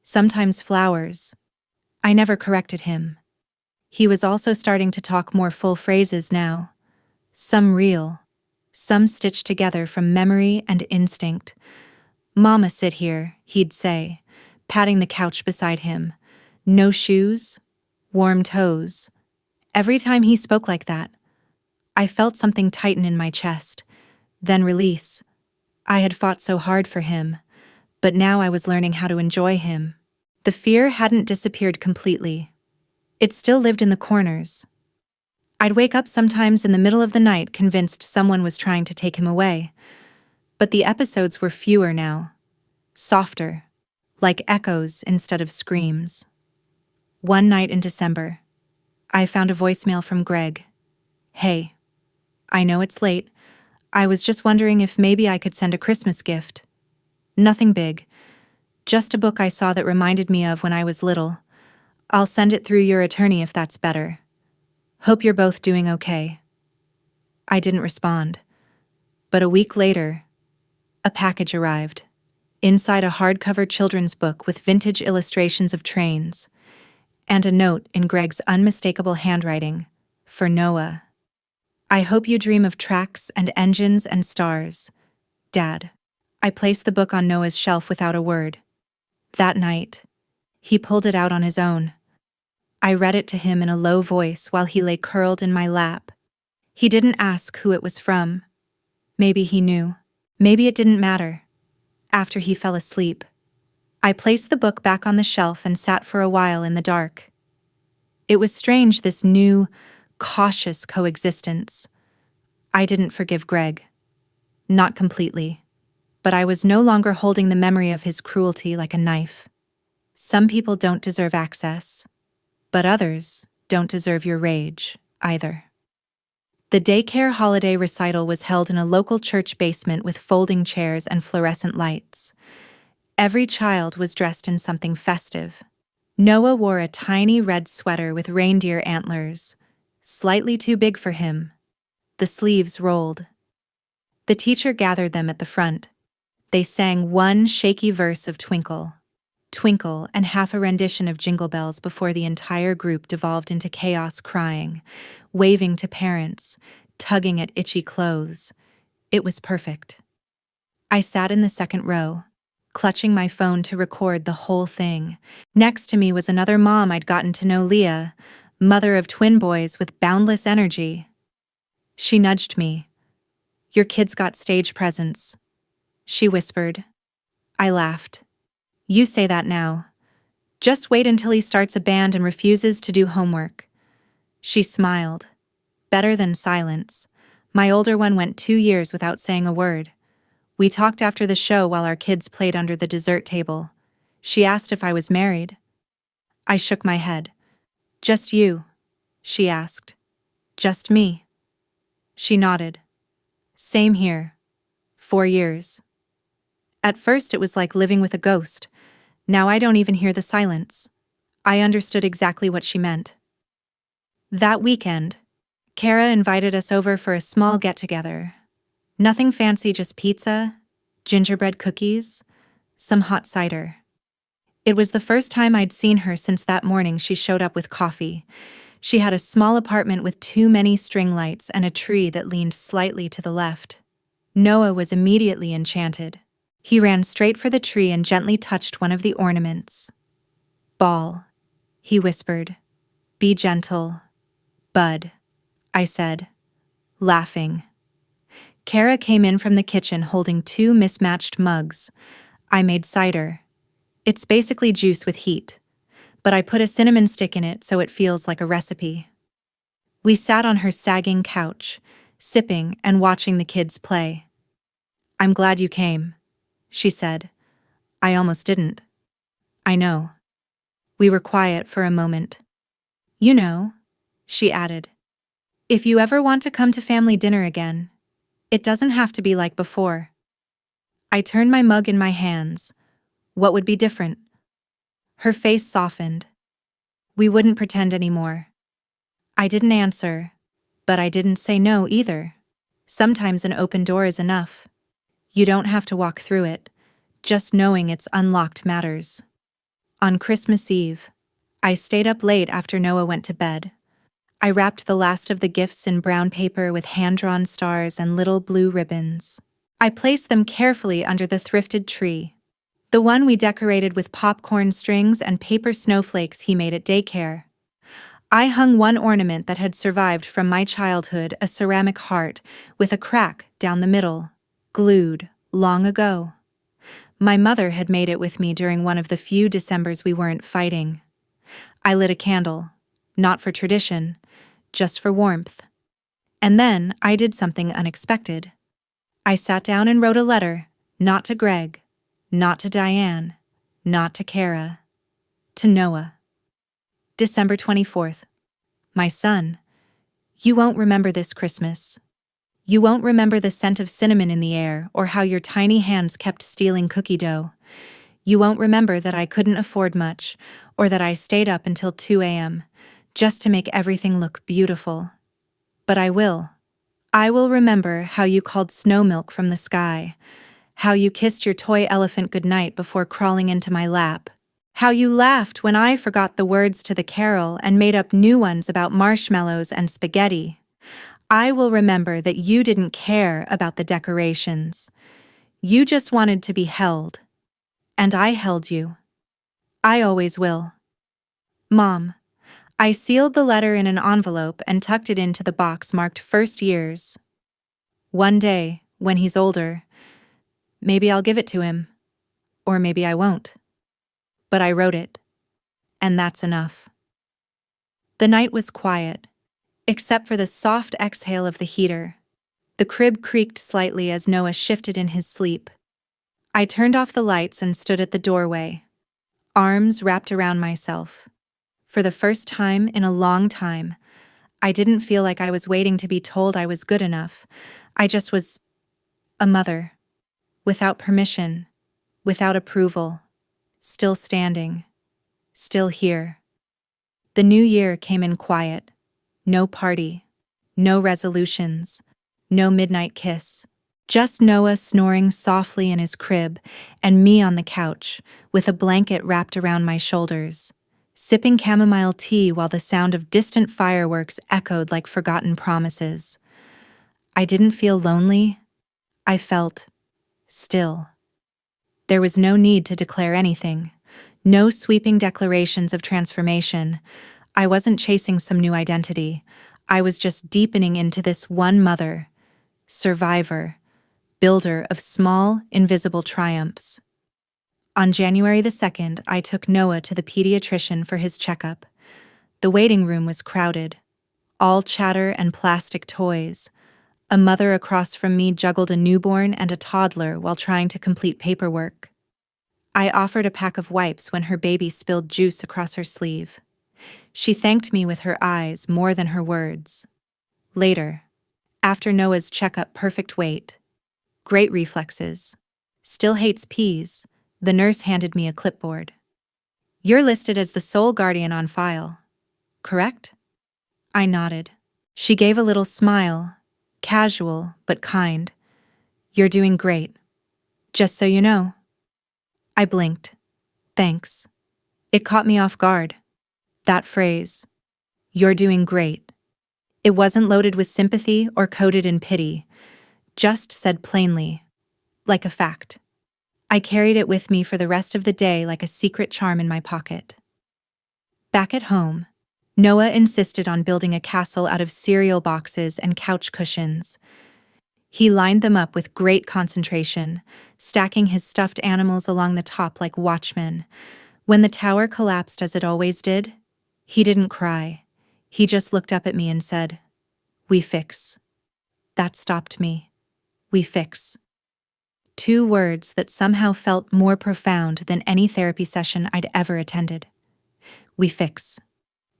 Sometimes flowers. I never corrected him. He was also starting to talk more full phrases now. Some real, some stitched together from memory and instinct. "Mama, sit here," he'd say, patting the couch beside him. "No shoes, warm toes." Every time he spoke like that, I felt something tighten in my chest, then release. I had fought so hard for him, but now I was learning how to enjoy him. The fear hadn't disappeared completely. It still lived in the corners. I'd wake up sometimes in the middle of the night convinced someone was trying to take him away. But the episodes were fewer now, softer, like echoes instead of screams. One night in December, I found a voicemail from Greg. "Hey, I know it's late. I was just wondering if maybe I could send a Christmas gift. Nothing big, just a book I saw that reminded me of when I was little. I'll send it through your attorney if that's better. Hope you're both doing okay." I didn't respond. But a week later, a package arrived. Inside a hardcover children's book with vintage illustrations of trains, and a note in Greg's unmistakable handwriting, for Noah. "I hope you dream of tracks and engines and stars, Dad." I placed the book on Noah's shelf without a word. That night, he pulled it out on his own. I read it to him in a low voice while he lay curled in my lap. He didn't ask who it was from. Maybe he knew. Maybe it didn't matter. After he fell asleep, I placed the book back on the shelf and sat for a while in the dark. It was strange, this new, cautious coexistence. I didn't forgive Greg. Not completely. But I was no longer holding the memory of his cruelty like a knife. Some people don't deserve access, but others don't deserve your rage, either. The daycare holiday recital was held in a local church basement with folding chairs and fluorescent lights. Every child was dressed in something festive. Noah wore a tiny red sweater with reindeer antlers, slightly too big for him. The sleeves rolled. The teacher gathered them at the front. They sang one shaky verse of Twinkle, Twinkle, and half a rendition of Jingle Bells before the entire group devolved into chaos, crying, waving to parents, tugging at itchy clothes. It was perfect. I sat in the second row, clutching my phone to record the whole thing. Next to me was another mom I'd gotten to know, Leah, mother of twin boys with boundless energy. She nudged me. Your kid's got stage presence, she whispered. I laughed. You say that now. Just wait until he starts a band and refuses to do homework. She smiled. Better than silence. My older one went 2 years without saying a word. We talked after the show while our kids played under the dessert table. She asked if I was married. I shook my head. Just you, she asked. Just me. She nodded. Same here. 4 years. At first it was like living with a ghost. Now I don't even hear the silence. I understood exactly what she meant. That weekend, Kara invited us over for a small get-together. Nothing fancy, just pizza, gingerbread cookies, some hot cider. It was the first time I'd seen her since that morning she showed up with coffee. She had a small apartment with too many string lights and a tree that leaned slightly to the left. Noah was immediately enchanted. He ran straight for the tree and gently touched one of the ornaments. Ball, he whispered. Be gentle. Bud, I said, laughing. Kara came in from the kitchen holding 2 mismatched mugs. I made cider. It's basically juice with heat, but I put a cinnamon stick in it so it feels like a recipe. We sat on her sagging couch, sipping and watching the kids play. I'm glad you came, she said. I almost didn't. I know. We were quiet for a moment. You know, she added, if you ever want to come to family dinner again, it doesn't have to be like before. I turned my mug in my hands. What would be different? Her face softened. We wouldn't pretend anymore. I didn't answer, but I didn't say no either. Sometimes an open door is enough. You don't have to walk through it. Just knowing it's unlocked matters. On Christmas Eve, I stayed up late after Noah went to bed. I wrapped the last of the gifts in brown paper with hand-drawn stars and little blue ribbons. I placed them carefully under the thrifted tree, the one we decorated with popcorn strings and paper snowflakes he made at daycare. I hung one ornament that had survived from my childhood, a ceramic heart with a crack down the middle, glued long ago. My mother had made it with me during one of the few Decembers we weren't fighting. I lit a candle, not for tradition, just for warmth. And then I did something unexpected. I sat down and wrote a letter, not to Greg, not to Diane, not to Kara, to Noah. December 24th. My son, you won't remember this Christmas. You won't remember the scent of cinnamon in the air or how your tiny hands kept stealing cookie dough. You won't remember that I couldn't afford much or that I stayed up until 2 a.m. just to make everything look beautiful. But I will. I will remember how you called snow milk from the sky, how you kissed your toy elephant goodnight before crawling into my lap, how you laughed when I forgot the words to the carol and made up new ones about marshmallows and spaghetti. I will remember that you didn't care about the decorations. You just wanted to be held. And I held you. I always will. Mom, I sealed the letter in an envelope and tucked it into the box marked first years. One day, when he's older, maybe I'll give it to him. Or maybe I won't. But I wrote it. And that's enough. The night was quiet, except for the soft exhale of the heater. The crib creaked slightly as Noah shifted in his sleep. I turned off the lights and stood at the doorway, arms wrapped around myself. For the first time in a long time, I didn't feel like I was waiting to be told I was good enough. I just was a mother, without permission, without approval, still standing, still here. The new year came in quiet. No party, no resolutions, no midnight kiss. Just Noah snoring softly in his crib and me on the couch with a blanket wrapped around my shoulders, sipping chamomile tea while the sound of distant fireworks echoed like forgotten promises. I didn't feel lonely. I felt still. There was no need to declare anything, no sweeping declarations of transformation. I wasn't chasing some new identity. I was just deepening into this one mother, survivor, builder of small, invisible triumphs. On January the 2nd, I took Noah to the pediatrician for his checkup. The waiting room was crowded, all chatter and plastic toys. A mother across from me juggled a newborn and a toddler while trying to complete paperwork. I offered a pack of wipes when her baby spilled juice across her sleeve. She thanked me with her eyes more than her words. Later, after Noah's checkup, perfect weight, great reflexes, still hates peas, the nurse handed me a clipboard. You're listed as the sole guardian on file, correct? I nodded. She gave a little smile, casual but kind. You're doing great. Just so you know. I blinked. Thanks. It caught me off guard. That phrase, you're doing great. It wasn't loaded with sympathy or coded in pity, just said plainly, like a fact. I carried it with me for the rest of the day like a secret charm in my pocket. Back at home, Noah insisted on building a castle out of cereal boxes and couch cushions. He lined them up with great concentration, stacking his stuffed animals along the top like watchmen. When the tower collapsed as it always did, he didn't cry. He just looked up at me and said, "We fix." That stopped me. We fix. 2 words that somehow felt more profound than any therapy session I'd ever attended. We fix.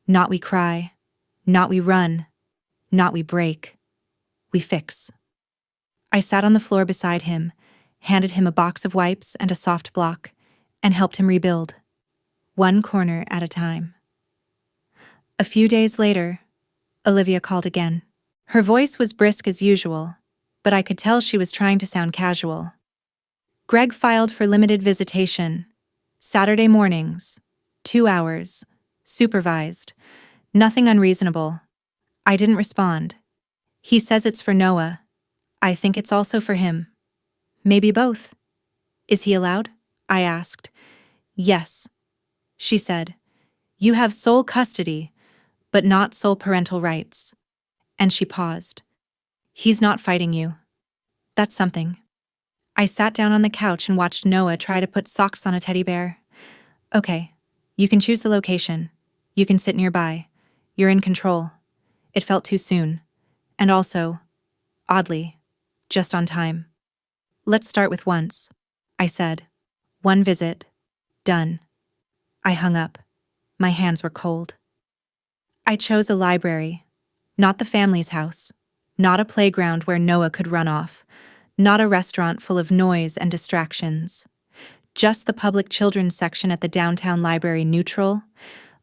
Not we cry. Not we run. Not we break. We fix. I sat on the floor beside him, handed him a box of wipes and a soft block, and helped him rebuild, one corner at a time. A few days later, Olivia called again. Her voice was brisk as usual, but I could tell she was trying to sound casual. Greg filed for limited visitation. Saturday mornings. 2 hours. Supervised. Nothing unreasonable. I didn't respond. He says it's for Noah. I think it's also for him. Maybe both. Is he allowed? I asked. Yes, she said. You have sole custody, but not sole parental rights. And she paused. He's not fighting you. That's something. I sat down on the couch and watched Noah try to put socks on a teddy bear. Okay, you can choose the location. You can sit nearby. You're in control. It felt too soon. And also, oddly, just on time. Let's start with once, I said. One visit. Done. I hung up. My hands were cold. I chose a library. Not the family's house. Not a playground where Noah could run off. Not a restaurant full of noise and distractions. Just the public children's section at the downtown library, neutral,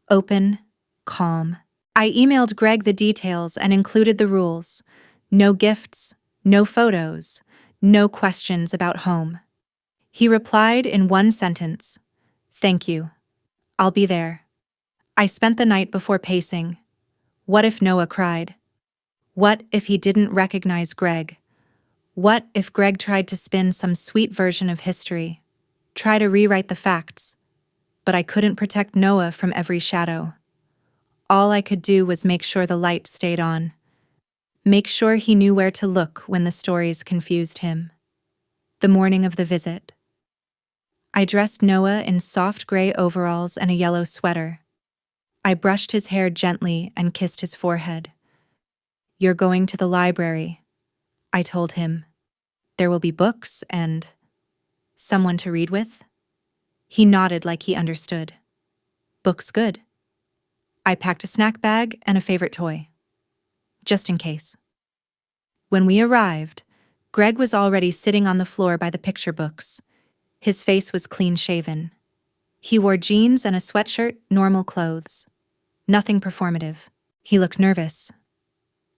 open, calm. I emailed Greg the details and included the rules. No gifts, no photos, no questions about home. He replied in one sentence, "Thank you. I'll be there." I spent the night before pacing. What if Noah cried? What if he didn't recognize Greg? What if Greg tried to spin some sweet version of history? Try to rewrite the facts? But I couldn't protect Noah from every shadow. All I could do was make sure the light stayed on. Make sure he knew where to look when the stories confused him. The morning of the visit. I dressed Noah in soft gray overalls and a yellow sweater. I brushed his hair gently and kissed his forehead. You're going to the library, I told him. There will be books and someone to read with. He nodded like he understood. Books good. I packed a snack bag and a favorite toy. Just in case. When we arrived, Greg was already sitting on the floor by the picture books. His face was clean-shaven. He wore jeans and a sweatshirt, normal clothes. Nothing performative. He looked nervous.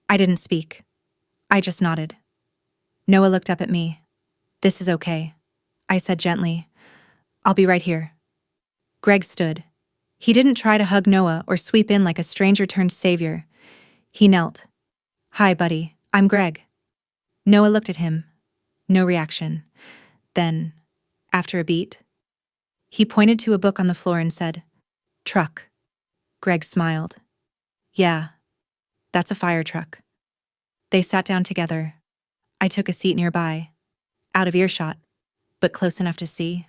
I didn't speak. I just nodded. Noah looked up at me. This is okay, I said gently. I'll be right here. Greg stood. He didn't try to hug Noah or sweep in like a stranger-turned-savior. He knelt. Hi, buddy. I'm Greg. Noah looked at him. No reaction. Then, after a beat, he pointed to a book on the floor and said, Truck. Greg smiled. Yeah, that's a fire truck. They sat down together. I took a seat nearby, out of earshot, but close enough to see.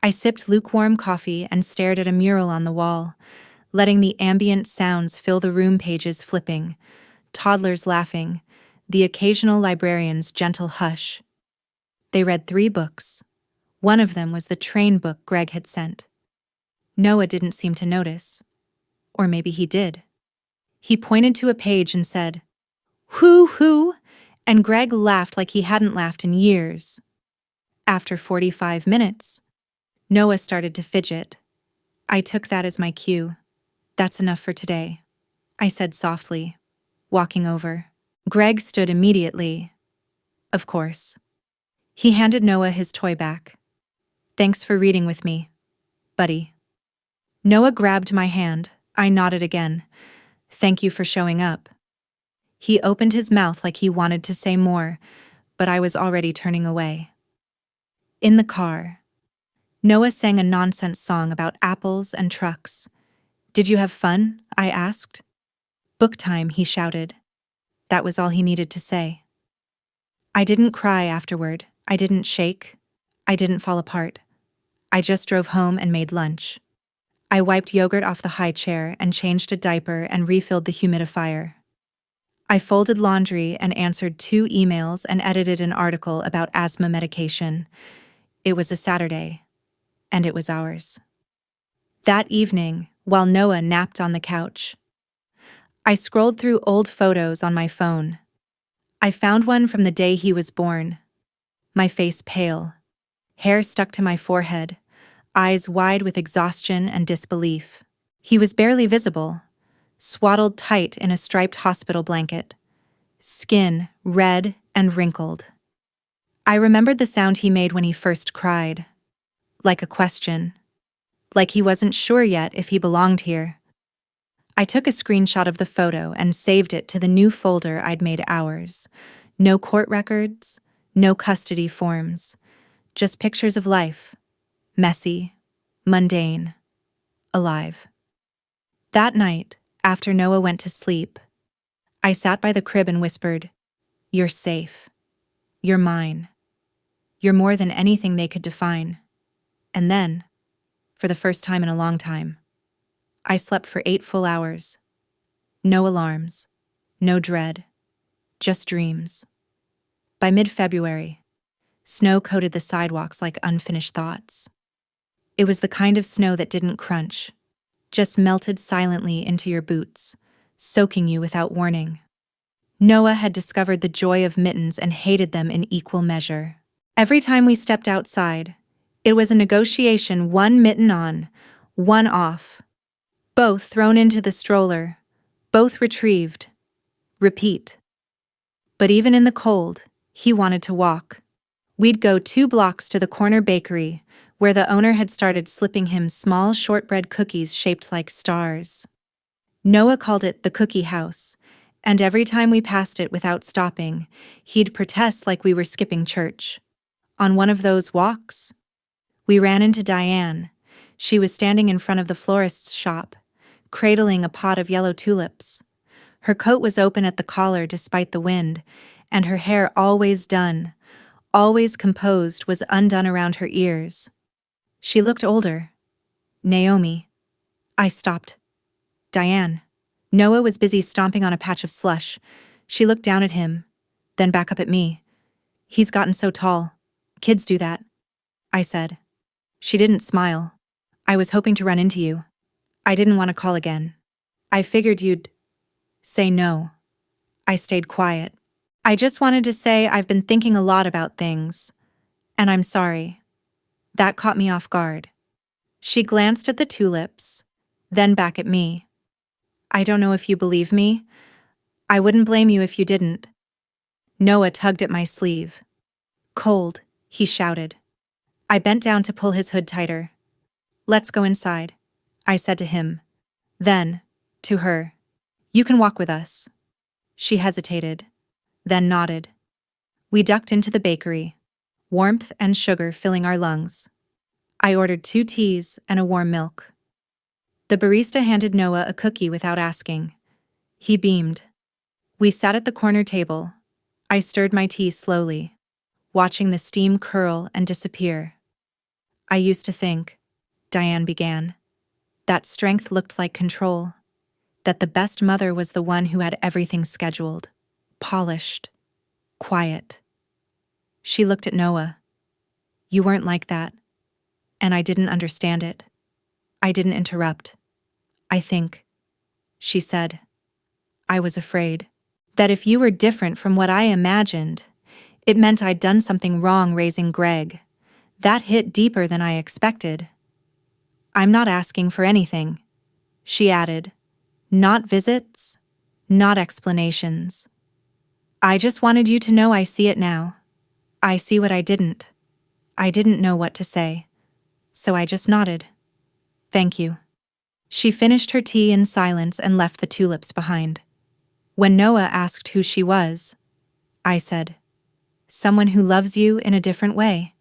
I sipped lukewarm coffee and stared at a mural on the wall, letting the ambient sounds fill the room, pages flipping, toddlers laughing, the occasional librarian's gentle hush. They read 3 books. One of them was the train book Greg had sent. Noah didn't seem to notice. Or maybe he did. He pointed to a page and said, "Hoo-hoo," and Greg laughed like he hadn't laughed in years. After 45 minutes, Noah started to fidget. I took that as my cue. "That's enough for today," I said softly, walking over. Greg stood immediately. Of course. He handed Noah his toy back. "Thanks for reading with me, buddy." Noah grabbed my hand. I nodded again. "Thank you for showing up." He opened his mouth like he wanted to say more, but I was already turning away. In the car, Noah sang a nonsense song about apples and trucks. "Did you have fun?" I asked. "Book time," he shouted. That was all he needed to say. I didn't cry afterward. I didn't shake. I didn't fall apart. I just drove home and made lunch. I wiped yogurt off the high chair and changed a diaper and refilled the humidifier. I folded laundry and answered 2 emails and edited an article about asthma medication. It was a Saturday, and it was ours. That evening, while Noah napped on the couch, I scrolled through old photos on my phone. I found one from the day he was born. My face pale, hair stuck to my forehead, eyes wide with exhaustion and disbelief. He was barely visible, swaddled tight in a striped hospital blanket, skin red and wrinkled. I remembered the sound he made when he first cried, like a question, like he wasn't sure yet if he belonged here. I took a screenshot of the photo and saved it to the new folder I'd made ours. No court records, no custody forms, just pictures of life, messy, mundane, alive. That night, after Noah went to sleep, I sat by the crib and whispered, "You're safe. You're mine. You're more than anything they could define." And then, for the first time in a long time, I slept for 8 full hours. No alarms, no dread, just dreams. By mid-February, snow coated the sidewalks like unfinished thoughts. It was the kind of snow that didn't crunch, just melted silently into your boots, soaking you without warning. Noah had discovered the joy of mittens and hated them in equal measure. Every time we stepped outside, it was a negotiation, 1 mitten on, 1 off. Both thrown into the stroller, both retrieved. Repeat. But even in the cold, he wanted to walk. We'd go 2 blocks to the corner bakery, where the owner had started slipping him small shortbread cookies shaped like stars. Noah called it the cookie house, and every time we passed it without stopping, he'd protest like we were skipping church. On one of those walks, we ran into Diane. She was standing in front of the florist's shop, cradling a pot of yellow tulips. Her coat was open at the collar despite the wind, and her hair, always done, always composed, was undone around her ears. She looked older. "Naomi." I stopped. "Diane." Noah was busy stomping on a patch of slush. She looked down at him, then back up at me. "He's gotten so tall. Kids do that," I said. She didn't smile. "I was hoping to run into you. I didn't want to call again. I figured you'd say no." I stayed quiet. "I just wanted to say I've been thinking a lot about things, and I'm sorry. That caught me off guard." She glanced at the tulips, then back at me. "I don't know if you believe me. I wouldn't blame you if you didn't." Noah tugged at my sleeve. "Cold," he shouted. I bent down to pull his hood tighter. "Let's go inside," I said to him. Then, to her, "You can walk with us." She hesitated, then nodded. We ducked into the bakery, warmth and sugar filling our lungs. I ordered 2 teas and a warm milk. The barista handed Noah a cookie without asking. He beamed. We sat at the corner table. I stirred my tea slowly, watching the steam curl and disappear. I used to think, Diane began, that strength looked like control, that the best mother was the one who had everything scheduled, polished, quiet. She looked at Noah. You weren't like that, and I didn't understand it. I didn't interrupt. I think, she said, I was afraid that if you were different from what I imagined, it meant I'd done something wrong raising Greg. That hit deeper than I expected. I'm not asking for anything, she added. Not visits, not explanations. I just wanted you to know I see it now. I see what I didn't. I didn't know what to say, so I just nodded. Thank you. She finished her tea in silence and left the tulips behind. When Noah asked who she was, I said, someone who loves you in a different way.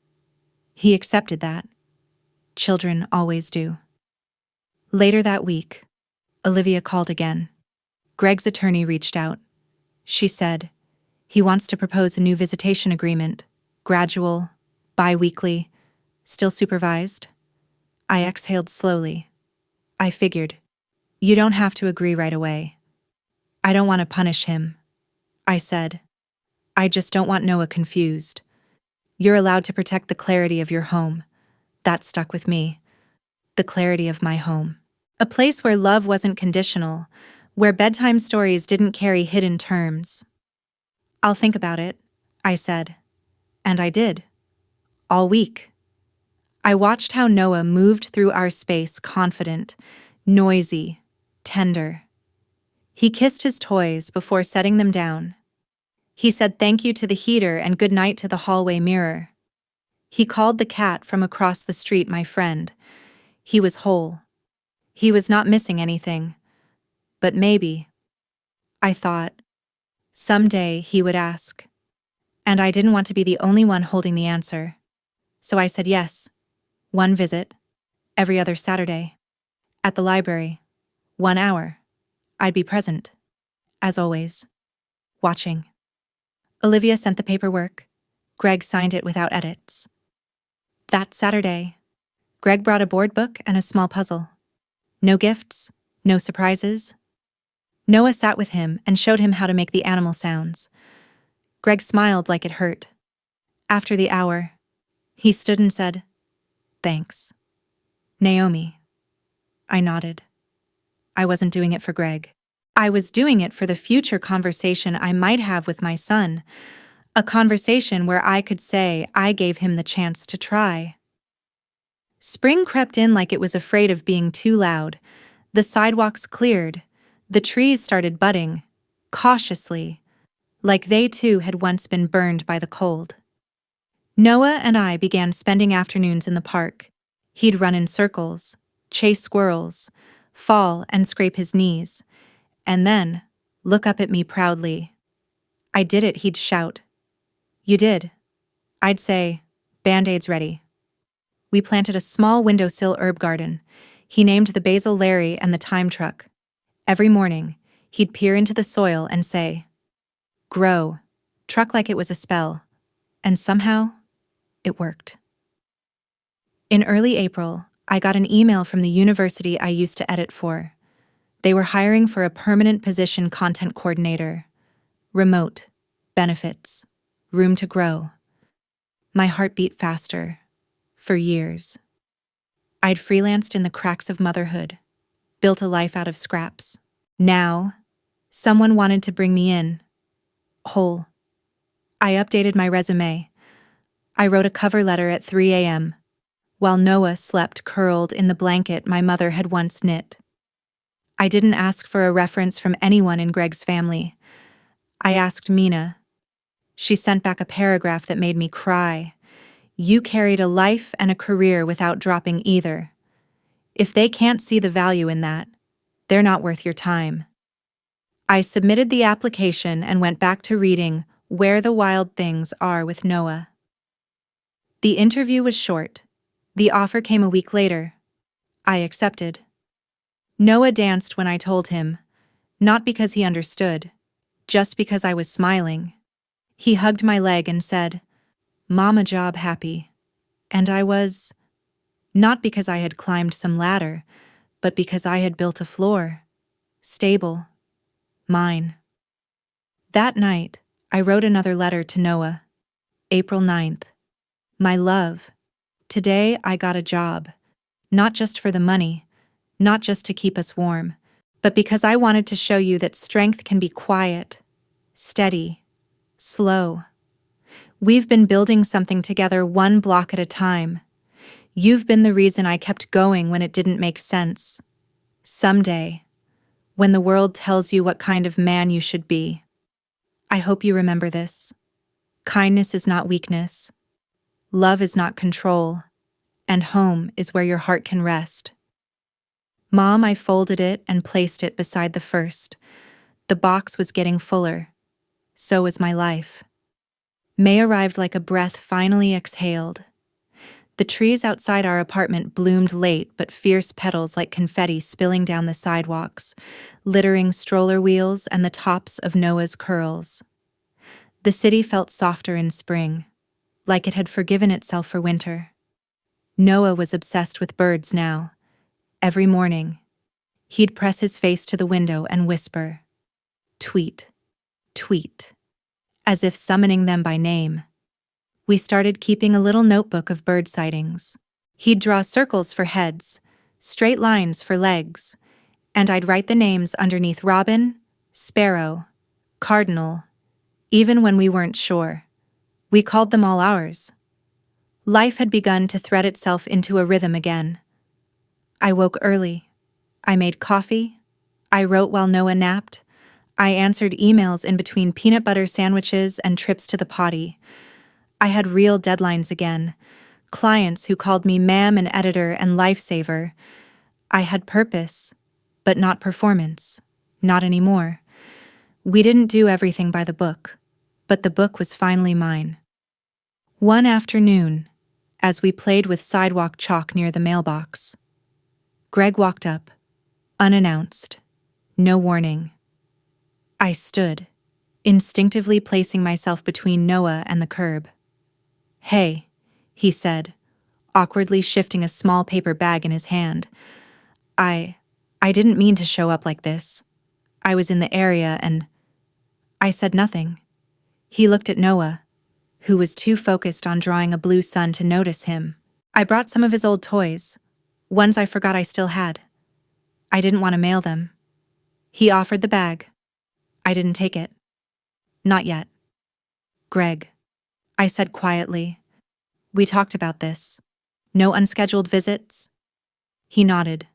He accepted that. Children always do. Later that week, Olivia called again. Greg's attorney reached out. She said, he wants to propose a new visitation agreement, gradual, bi-weekly, still supervised. I exhaled slowly. I figured, you don't have to agree right away. I don't want to punish him, I said. I just don't want Noah confused. You're allowed to protect the clarity of your home. That stuck with me. The clarity of my home. A place where love wasn't conditional, where bedtime stories didn't carry hidden terms. I'll think about it, I said. And I did. All week. I watched how Noah moved through our space confident, noisy, tender. He kissed his toys before setting them down. He said thank you to the heater and good night to the hallway mirror. He called the cat from across the street my friend. He was whole. He was not missing anything. But maybe, I thought, someday he would ask. And I didn't want to be the only one holding the answer. So I said yes. One visit, every other Saturday. At the library. 1 hour. I'd be present. As always. Watching. Olivia sent the paperwork. Greg signed it without edits. That Saturday, Greg brought a board book and a small puzzle. No gifts, no surprises. Noah sat with him and showed him how to make the animal sounds. Greg smiled like it hurt. After the hour, he stood and said, Thanks. Naomi. I nodded. I wasn't doing it for Greg. I was doing it for the future conversation I might have with my son, a conversation where I could say I gave him the chance to try. Spring crept in like it was afraid of being too loud. The sidewalks cleared. The trees started budding, cautiously, like they too had once been burned by the cold. Noah and I began spending afternoons in the park. He'd run in circles, chase squirrels, fall and scrape his knees, and then look up at me proudly. I did it, he'd shout. You did. I'd say, Band-Aids ready. We planted a small windowsill herb garden. He named the basil Larry and the thyme truck. Every morning, he'd peer into the soil and say, Grow, truck like it was a spell. And somehow, it worked. In early April, I got an email from the university I used to edit for. They were hiring for a permanent position content coordinator. Remote, benefits, room to grow. My heart beat faster. For years. I'd freelanced in the cracks of motherhood, built a life out of scraps. Now, someone wanted to bring me in, whole. I updated my resume. I wrote a cover letter at 3 a.m., while Noah slept curled in the blanket my mother had once knit. I didn't ask for a reference from anyone in Greg's family. I asked Mina. She sent back a paragraph that made me cry. You carried a life and a career without dropping either. If they can't see the value in that, they're not worth your time. I submitted the application and went back to reading Where the Wild Things Are with Noah. The interview was short. The offer came a week later. I accepted. Noah danced when I told him, Not because he understood, just because I was smiling. He hugged my leg and said, "Mama job happy." And I was, not because I had climbed some ladder, but because I had built a floor. Stable. Mine. That night, I wrote another letter to Noah. April 9th. My love, today I got a job. Not just for the money, not just to keep us warm, but because I wanted to show you that strength can be quiet, steady, slow. We've been building something together one block at a time. You've been the reason I kept going when it didn't make sense. Someday, when the world tells you what kind of man you should be, I hope you remember this. Kindness is not weakness. Love is not control. And home is where your heart can rest. Mom, I folded it and placed it beside the first. The box was getting fuller. So was my life. May arrived like a breath finally exhaled. The trees outside our apartment bloomed late but fierce petals like confetti spilling down the sidewalks, littering stroller wheels and the tops of Noah's curls. The city felt softer in spring, like it had forgiven itself for winter. Noah was obsessed with birds now. Every morning, he'd press his face to the window and whisper, "Tweet, tweet," as if summoning them by name. We started keeping a little notebook of bird sightings. He'd draw circles for heads, straight lines for legs, and I'd write the names underneath: robin, sparrow, cardinal. Even when we weren't sure, we called them all ours. Life had begun to thread itself into a rhythm again. I woke early. I made coffee. I wrote while Noah napped. I answered emails in between peanut butter sandwiches and trips to the potty. I had real deadlines again. Clients who called me ma'am and editor and lifesaver. I had purpose, but not performance. Not anymore. We didn't do everything by the book, but the book was finally mine. One afternoon, as we played with sidewalk chalk near the mailbox, Greg walked up, unannounced, no warning. I stood, instinctively placing myself between Noah and the curb. "Hey," he said, awkwardly shifting a small paper bag in his hand. I didn't mean to show up like this. I was in the area and I said nothing. He looked at Noah, who was too focused on drawing a blue sun to notice him. I brought some of his old toys, ones I forgot I still had. I didn't want to mail them. He offered the bag. I didn't take it. Not yet. "Greg," I said quietly, "we talked about this. No unscheduled visits?" He nodded.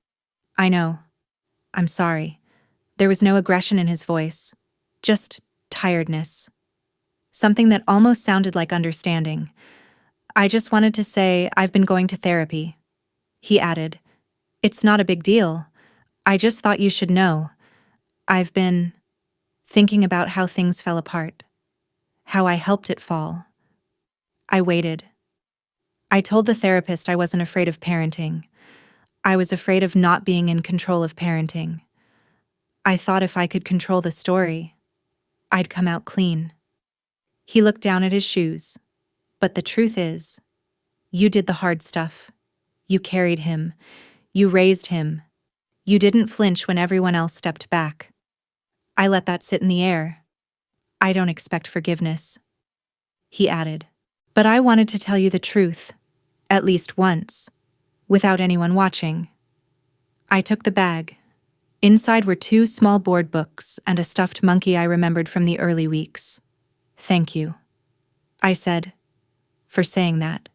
"I know. I'm sorry." There was no aggression in his voice, just tiredness. Something that almost sounded like understanding. "I just wanted to say I've been going to therapy." He added, "It's not a big deal. I just thought you should know. I've been thinking about how things fell apart. How I helped it fall." I waited. I told the therapist I wasn't afraid of parenting. I was afraid of not being in control of parenting. I thought if I could control the story, I'd come out clean. He looked down at his shoes. "But the truth is, you did the hard stuff. You carried him. You raised him. You didn't flinch when everyone else stepped back." I let that sit in the air. "I don't expect forgiveness," he added. "But I wanted to tell you the truth, at least once, without anyone watching." I took the bag. Inside were 2 small board books and a stuffed monkey I remembered from the early weeks. "Thank you," I said, "for saying that."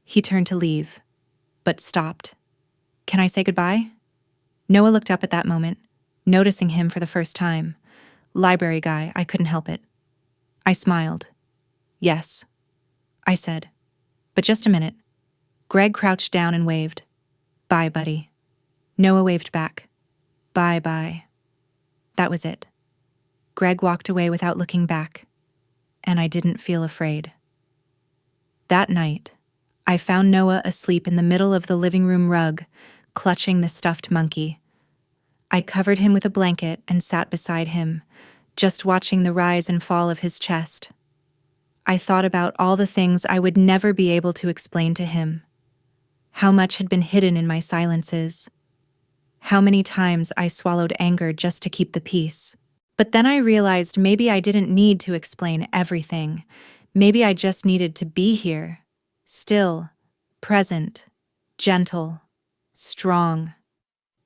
He turned to leave, but stopped. "Can I say goodbye?" Noah looked up at that moment, noticing him for the first time. Library guy, I couldn't help it. I smiled. "Yes," I said. "But just a minute." Greg crouched down and waved. "Bye, buddy." Noah waved back. "Bye-bye." That was it. Greg walked away without looking back, and I didn't feel afraid. That night, I found Noah asleep in the middle of the living room rug, clutching the stuffed monkey. I covered him with a blanket and sat beside him, just watching the rise and fall of his chest. I thought about all the things I would never be able to explain to him. How much had been hidden in my silences. How many times I swallowed anger just to keep the peace. But then I realized maybe I didn't need to explain everything. Maybe I just needed to be here. Still, present, gentle, strong.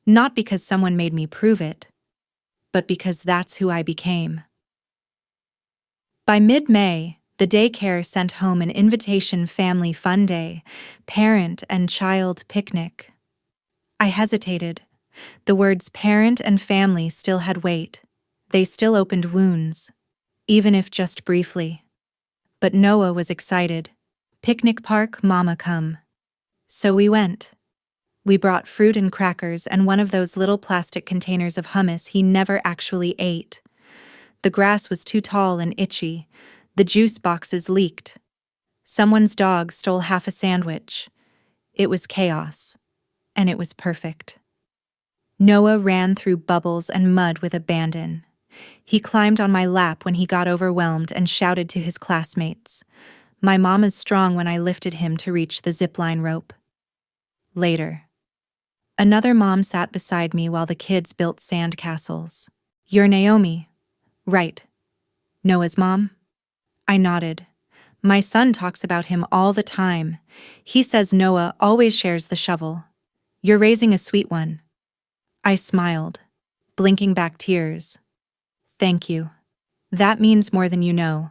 Not because someone made me prove it, but because that's who I became. By mid-May, the daycare sent home an invitation family fun day, parent and child picnic. I hesitated. The words parent and family still had weight. They still opened wounds, even if just briefly. But Noah was excited. Picnic park, mama come. So we went. We brought fruit and crackers and one of those little plastic containers of hummus he never actually ate. The grass was too tall and itchy. The juice boxes leaked. Someone's dog stole half a sandwich. It was chaos. And it was perfect. Noah ran through bubbles and mud with abandon. He climbed on my lap when he got overwhelmed and shouted to his classmates. My mom is strong when I lifted him to reach the zipline rope. Later, another mom sat beside me while the kids built sand castles. You're Naomi, right? Noah's mom? I nodded. My son talks about him all the time. He says Noah always shares the shovel. You're raising a sweet one. I smiled, blinking back tears. Thank you. That means more than you know.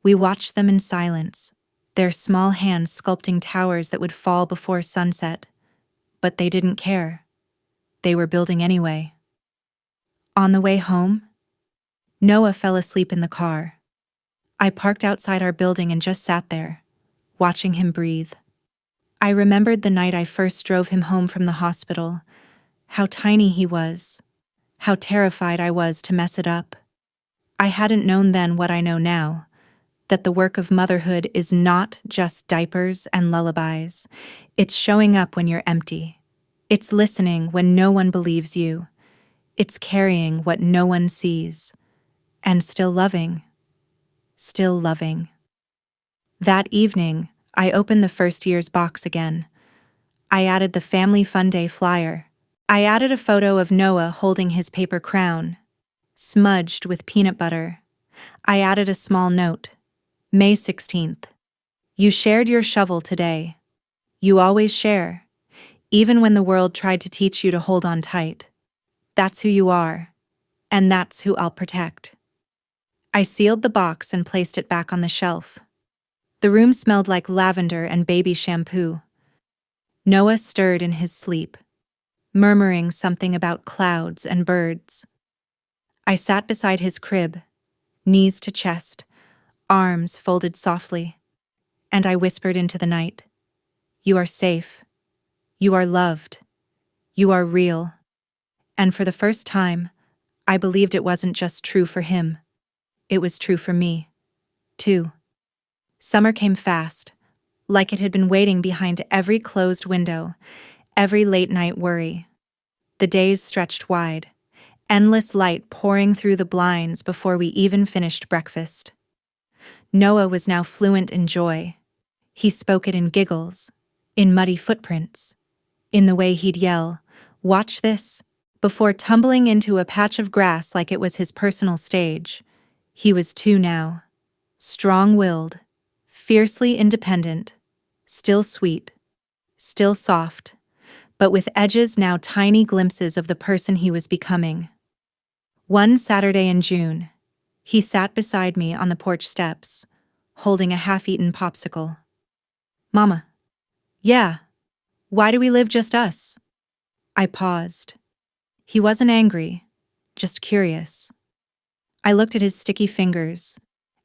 We watched them in silence, their small hands sculpting towers that would fall before sunset. But they didn't care. They were building anyway. On the way home, Noah fell asleep in the car. I parked outside our building and just sat there, watching him breathe. I remembered the night I first drove him home from the hospital, how tiny he was, how terrified I was to mess it up. I hadn't known then what I know now, that the work of motherhood is not just diapers and lullabies. It's showing up when you're empty. It's listening when no one believes you. It's carrying what no one sees. And still loving. Still loving. That evening, I opened the first year's box again. I added the Family Fun Day flyer. I added a photo of Noah holding his paper crown, smudged with peanut butter. I added a small note. May 16th. You shared your shovel today. You always share, even when the world tried to teach you to hold on tight. That's who you are, and that's who I'll protect. I sealed the box and placed it back on the shelf. The room smelled like lavender and baby shampoo. Noah stirred in his sleep, murmuring something about clouds and birds. I sat beside his crib, knees to chest, arms folded softly, and I whispered into the night, "You are safe. You are loved. You are real." And for the first time, I believed it wasn't just true for him. It was true for me, too. Summer came fast, like it had been waiting behind every closed window, every late-night worry. The days stretched wide, endless light pouring through the blinds before we even finished breakfast. Noah was now fluent in joy. He spoke it in giggles, in muddy footprints, in the way he'd yell, "Watch this," before tumbling into a patch of grass like it was his personal stage. He was 2 now, strong-willed, fiercely independent, still sweet, still soft, but with edges now tiny glimpses of the person he was becoming. One Saturday in June, he sat beside me on the porch steps, holding a half-eaten popsicle. "Mama." "Yeah. Why do we live just us?" I paused. He wasn't angry, just curious. I looked at his sticky fingers,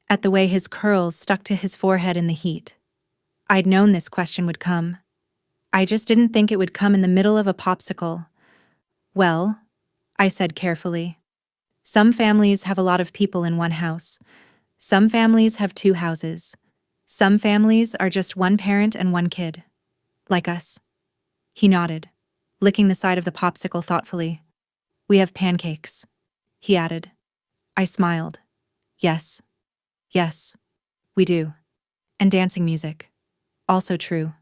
at the way his curls stuck to his forehead in the heat. I'd known this question would come. I just didn't think it would come in the middle of a popsicle. "Well," I said carefully, "some families have a lot of people in one house. Some families have 2 houses. Some families are just one parent and one kid. Like us." He nodded, licking the side of the popsicle thoughtfully. We have pancakes, he added. I smiled. Yes, yes, we do. And dancing music. Also true.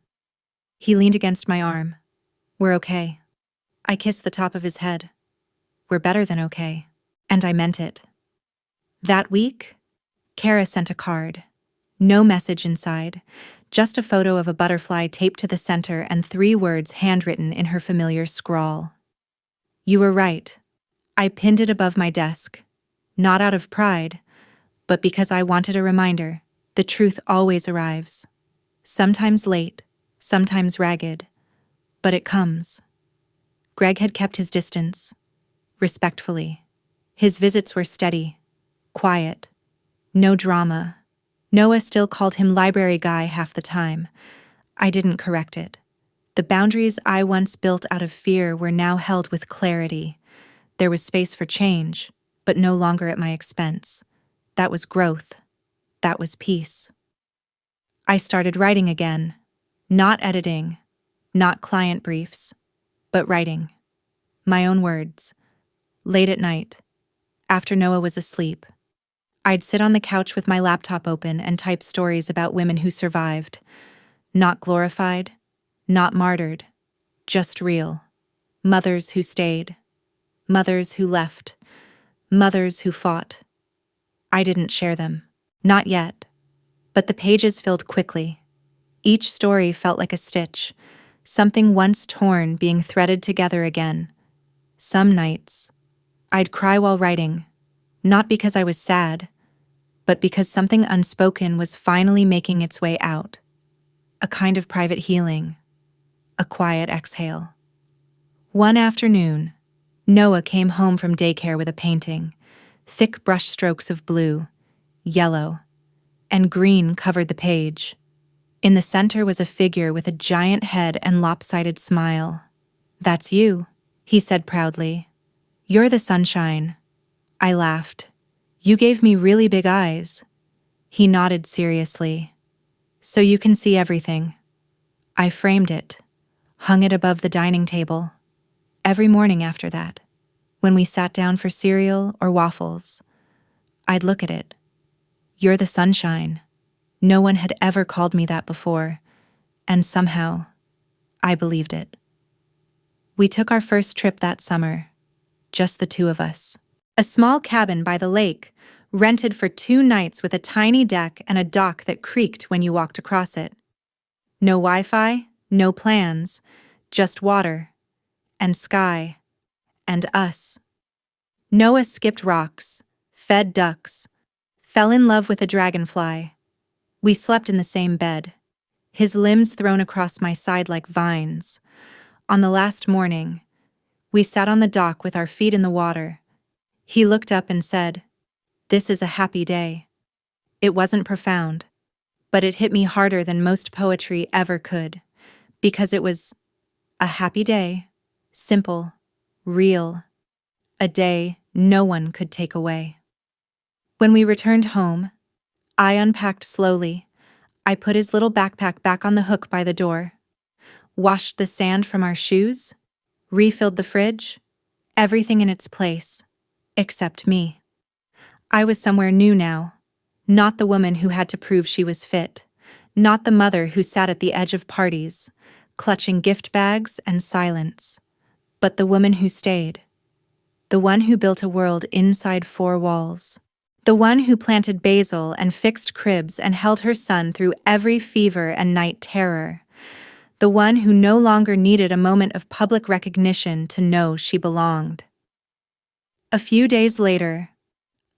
He leaned against my arm. We're okay. I kissed the top of his head. We're better than okay. And I meant it. That week, Kara sent a card. No message inside, just a photo of a butterfly taped to the center and 3 words handwritten in her familiar scrawl. You were right. I pinned it above my desk. Not out of pride, but because I wanted a reminder. The truth always arrives. Sometimes late, sometimes ragged, but it comes. Greg had kept his distance, respectfully. His visits were steady, quiet, no drama. Noah still called him library guy half the time. I didn't correct it. The boundaries I once built out of fear were now held with clarity. There was space for change, but no longer at my expense. That was growth. That was peace. I started writing again. Not editing, not client briefs, but writing. My own words. Late at night, after Noah was asleep, I'd sit on the couch with my laptop open and type stories about women who survived. Not glorified, not martyred, just real. Mothers who stayed. Mothers who left. Mothers who fought. I didn't share them. Not yet. But the pages filled quickly. Each story felt like a stitch, something once torn being threaded together again. Some nights, I'd cry while writing, not because I was sad, but because something unspoken was finally making its way out. A kind of private healing, a quiet exhale. One afternoon, Noah came home from daycare with a painting. Thick brush strokes of blue, yellow, and green covered the page. In the center was a figure with a giant head and lopsided smile. That's you, he said proudly. You're the sunshine. I laughed. You gave me really big eyes. He nodded seriously. So you can see everything. I framed it, hung it above the dining table. Every morning after that, when we sat down for cereal or waffles, I'd look at it. You're the sunshine. No one had ever called me that before, and somehow, I believed it. We took our first trip that summer, just the 2 of us. A small cabin by the lake, rented for 2 nights with a tiny deck and a dock that creaked when you walked across it. No Wi-Fi, no plans, just water, and sky, and us. Noah skipped rocks, fed ducks, fell in love with a dragonfly. We slept in the same bed, his limbs thrown across my side like vines. On the last morning, we sat on the dock with our feet in the water. He looked up and said, "This is a happy day." It wasn't profound, but it hit me harder than most poetry ever could, because it was a happy day, simple, real, a day no one could take away. When we returned home, I unpacked slowly. I put his little backpack back on the hook by the door, washed the sand from our shoes, refilled the fridge, everything in its place, except me. I was somewhere new now, not the woman who had to prove she was fit, not the mother who sat at the edge of parties, clutching gift bags and silence, but the woman who stayed, the one who built a world inside 4 walls. The one who planted basil and fixed cribs and held her son through every fever and night terror. The one who no longer needed a moment of public recognition to know she belonged. A few days later,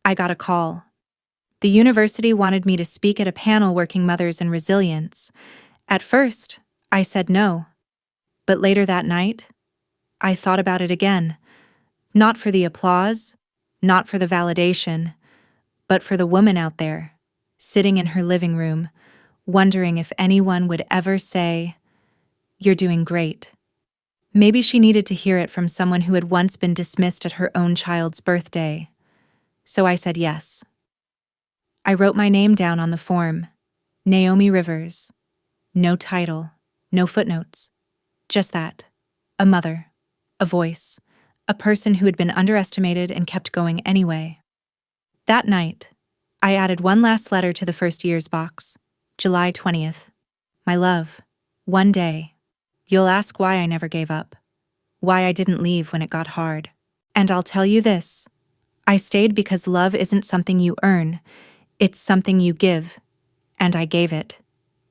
I got a call. The university wanted me to speak at a panel working mothers and resilience. At first, I said no. But later that night, I thought about it again. Not for the applause, not for the validation, but for the woman out there, sitting in her living room, wondering if anyone would ever say, "You're doing great." Maybe she needed to hear it from someone who had once been dismissed at her own child's birthday. So I said yes. I wrote my name down on the form, Naomi Rivers. No title, no footnotes. Just that. A mother, a voice, a person who had been underestimated and kept going anyway. That night, I added one last letter to the first year's box. July 20th. My love, one day, you'll ask why I never gave up, why I didn't leave when it got hard. And I'll tell you this, I stayed because love isn't something you earn, it's something you give, and I gave it,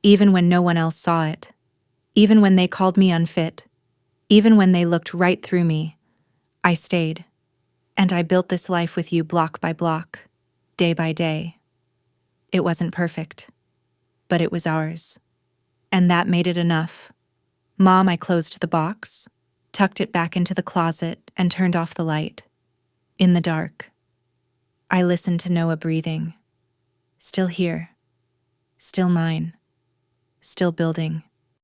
even when no one else saw it, even when they called me unfit, even when they looked right through me. I stayed, and I built this life with you block by block, day by day. It wasn't perfect, but it was ours. And that made it enough. Mom, I closed the box, tucked it back into the closet, and turned off the light. In the dark, I listened to Noah breathing. Still here. Still mine. Still building.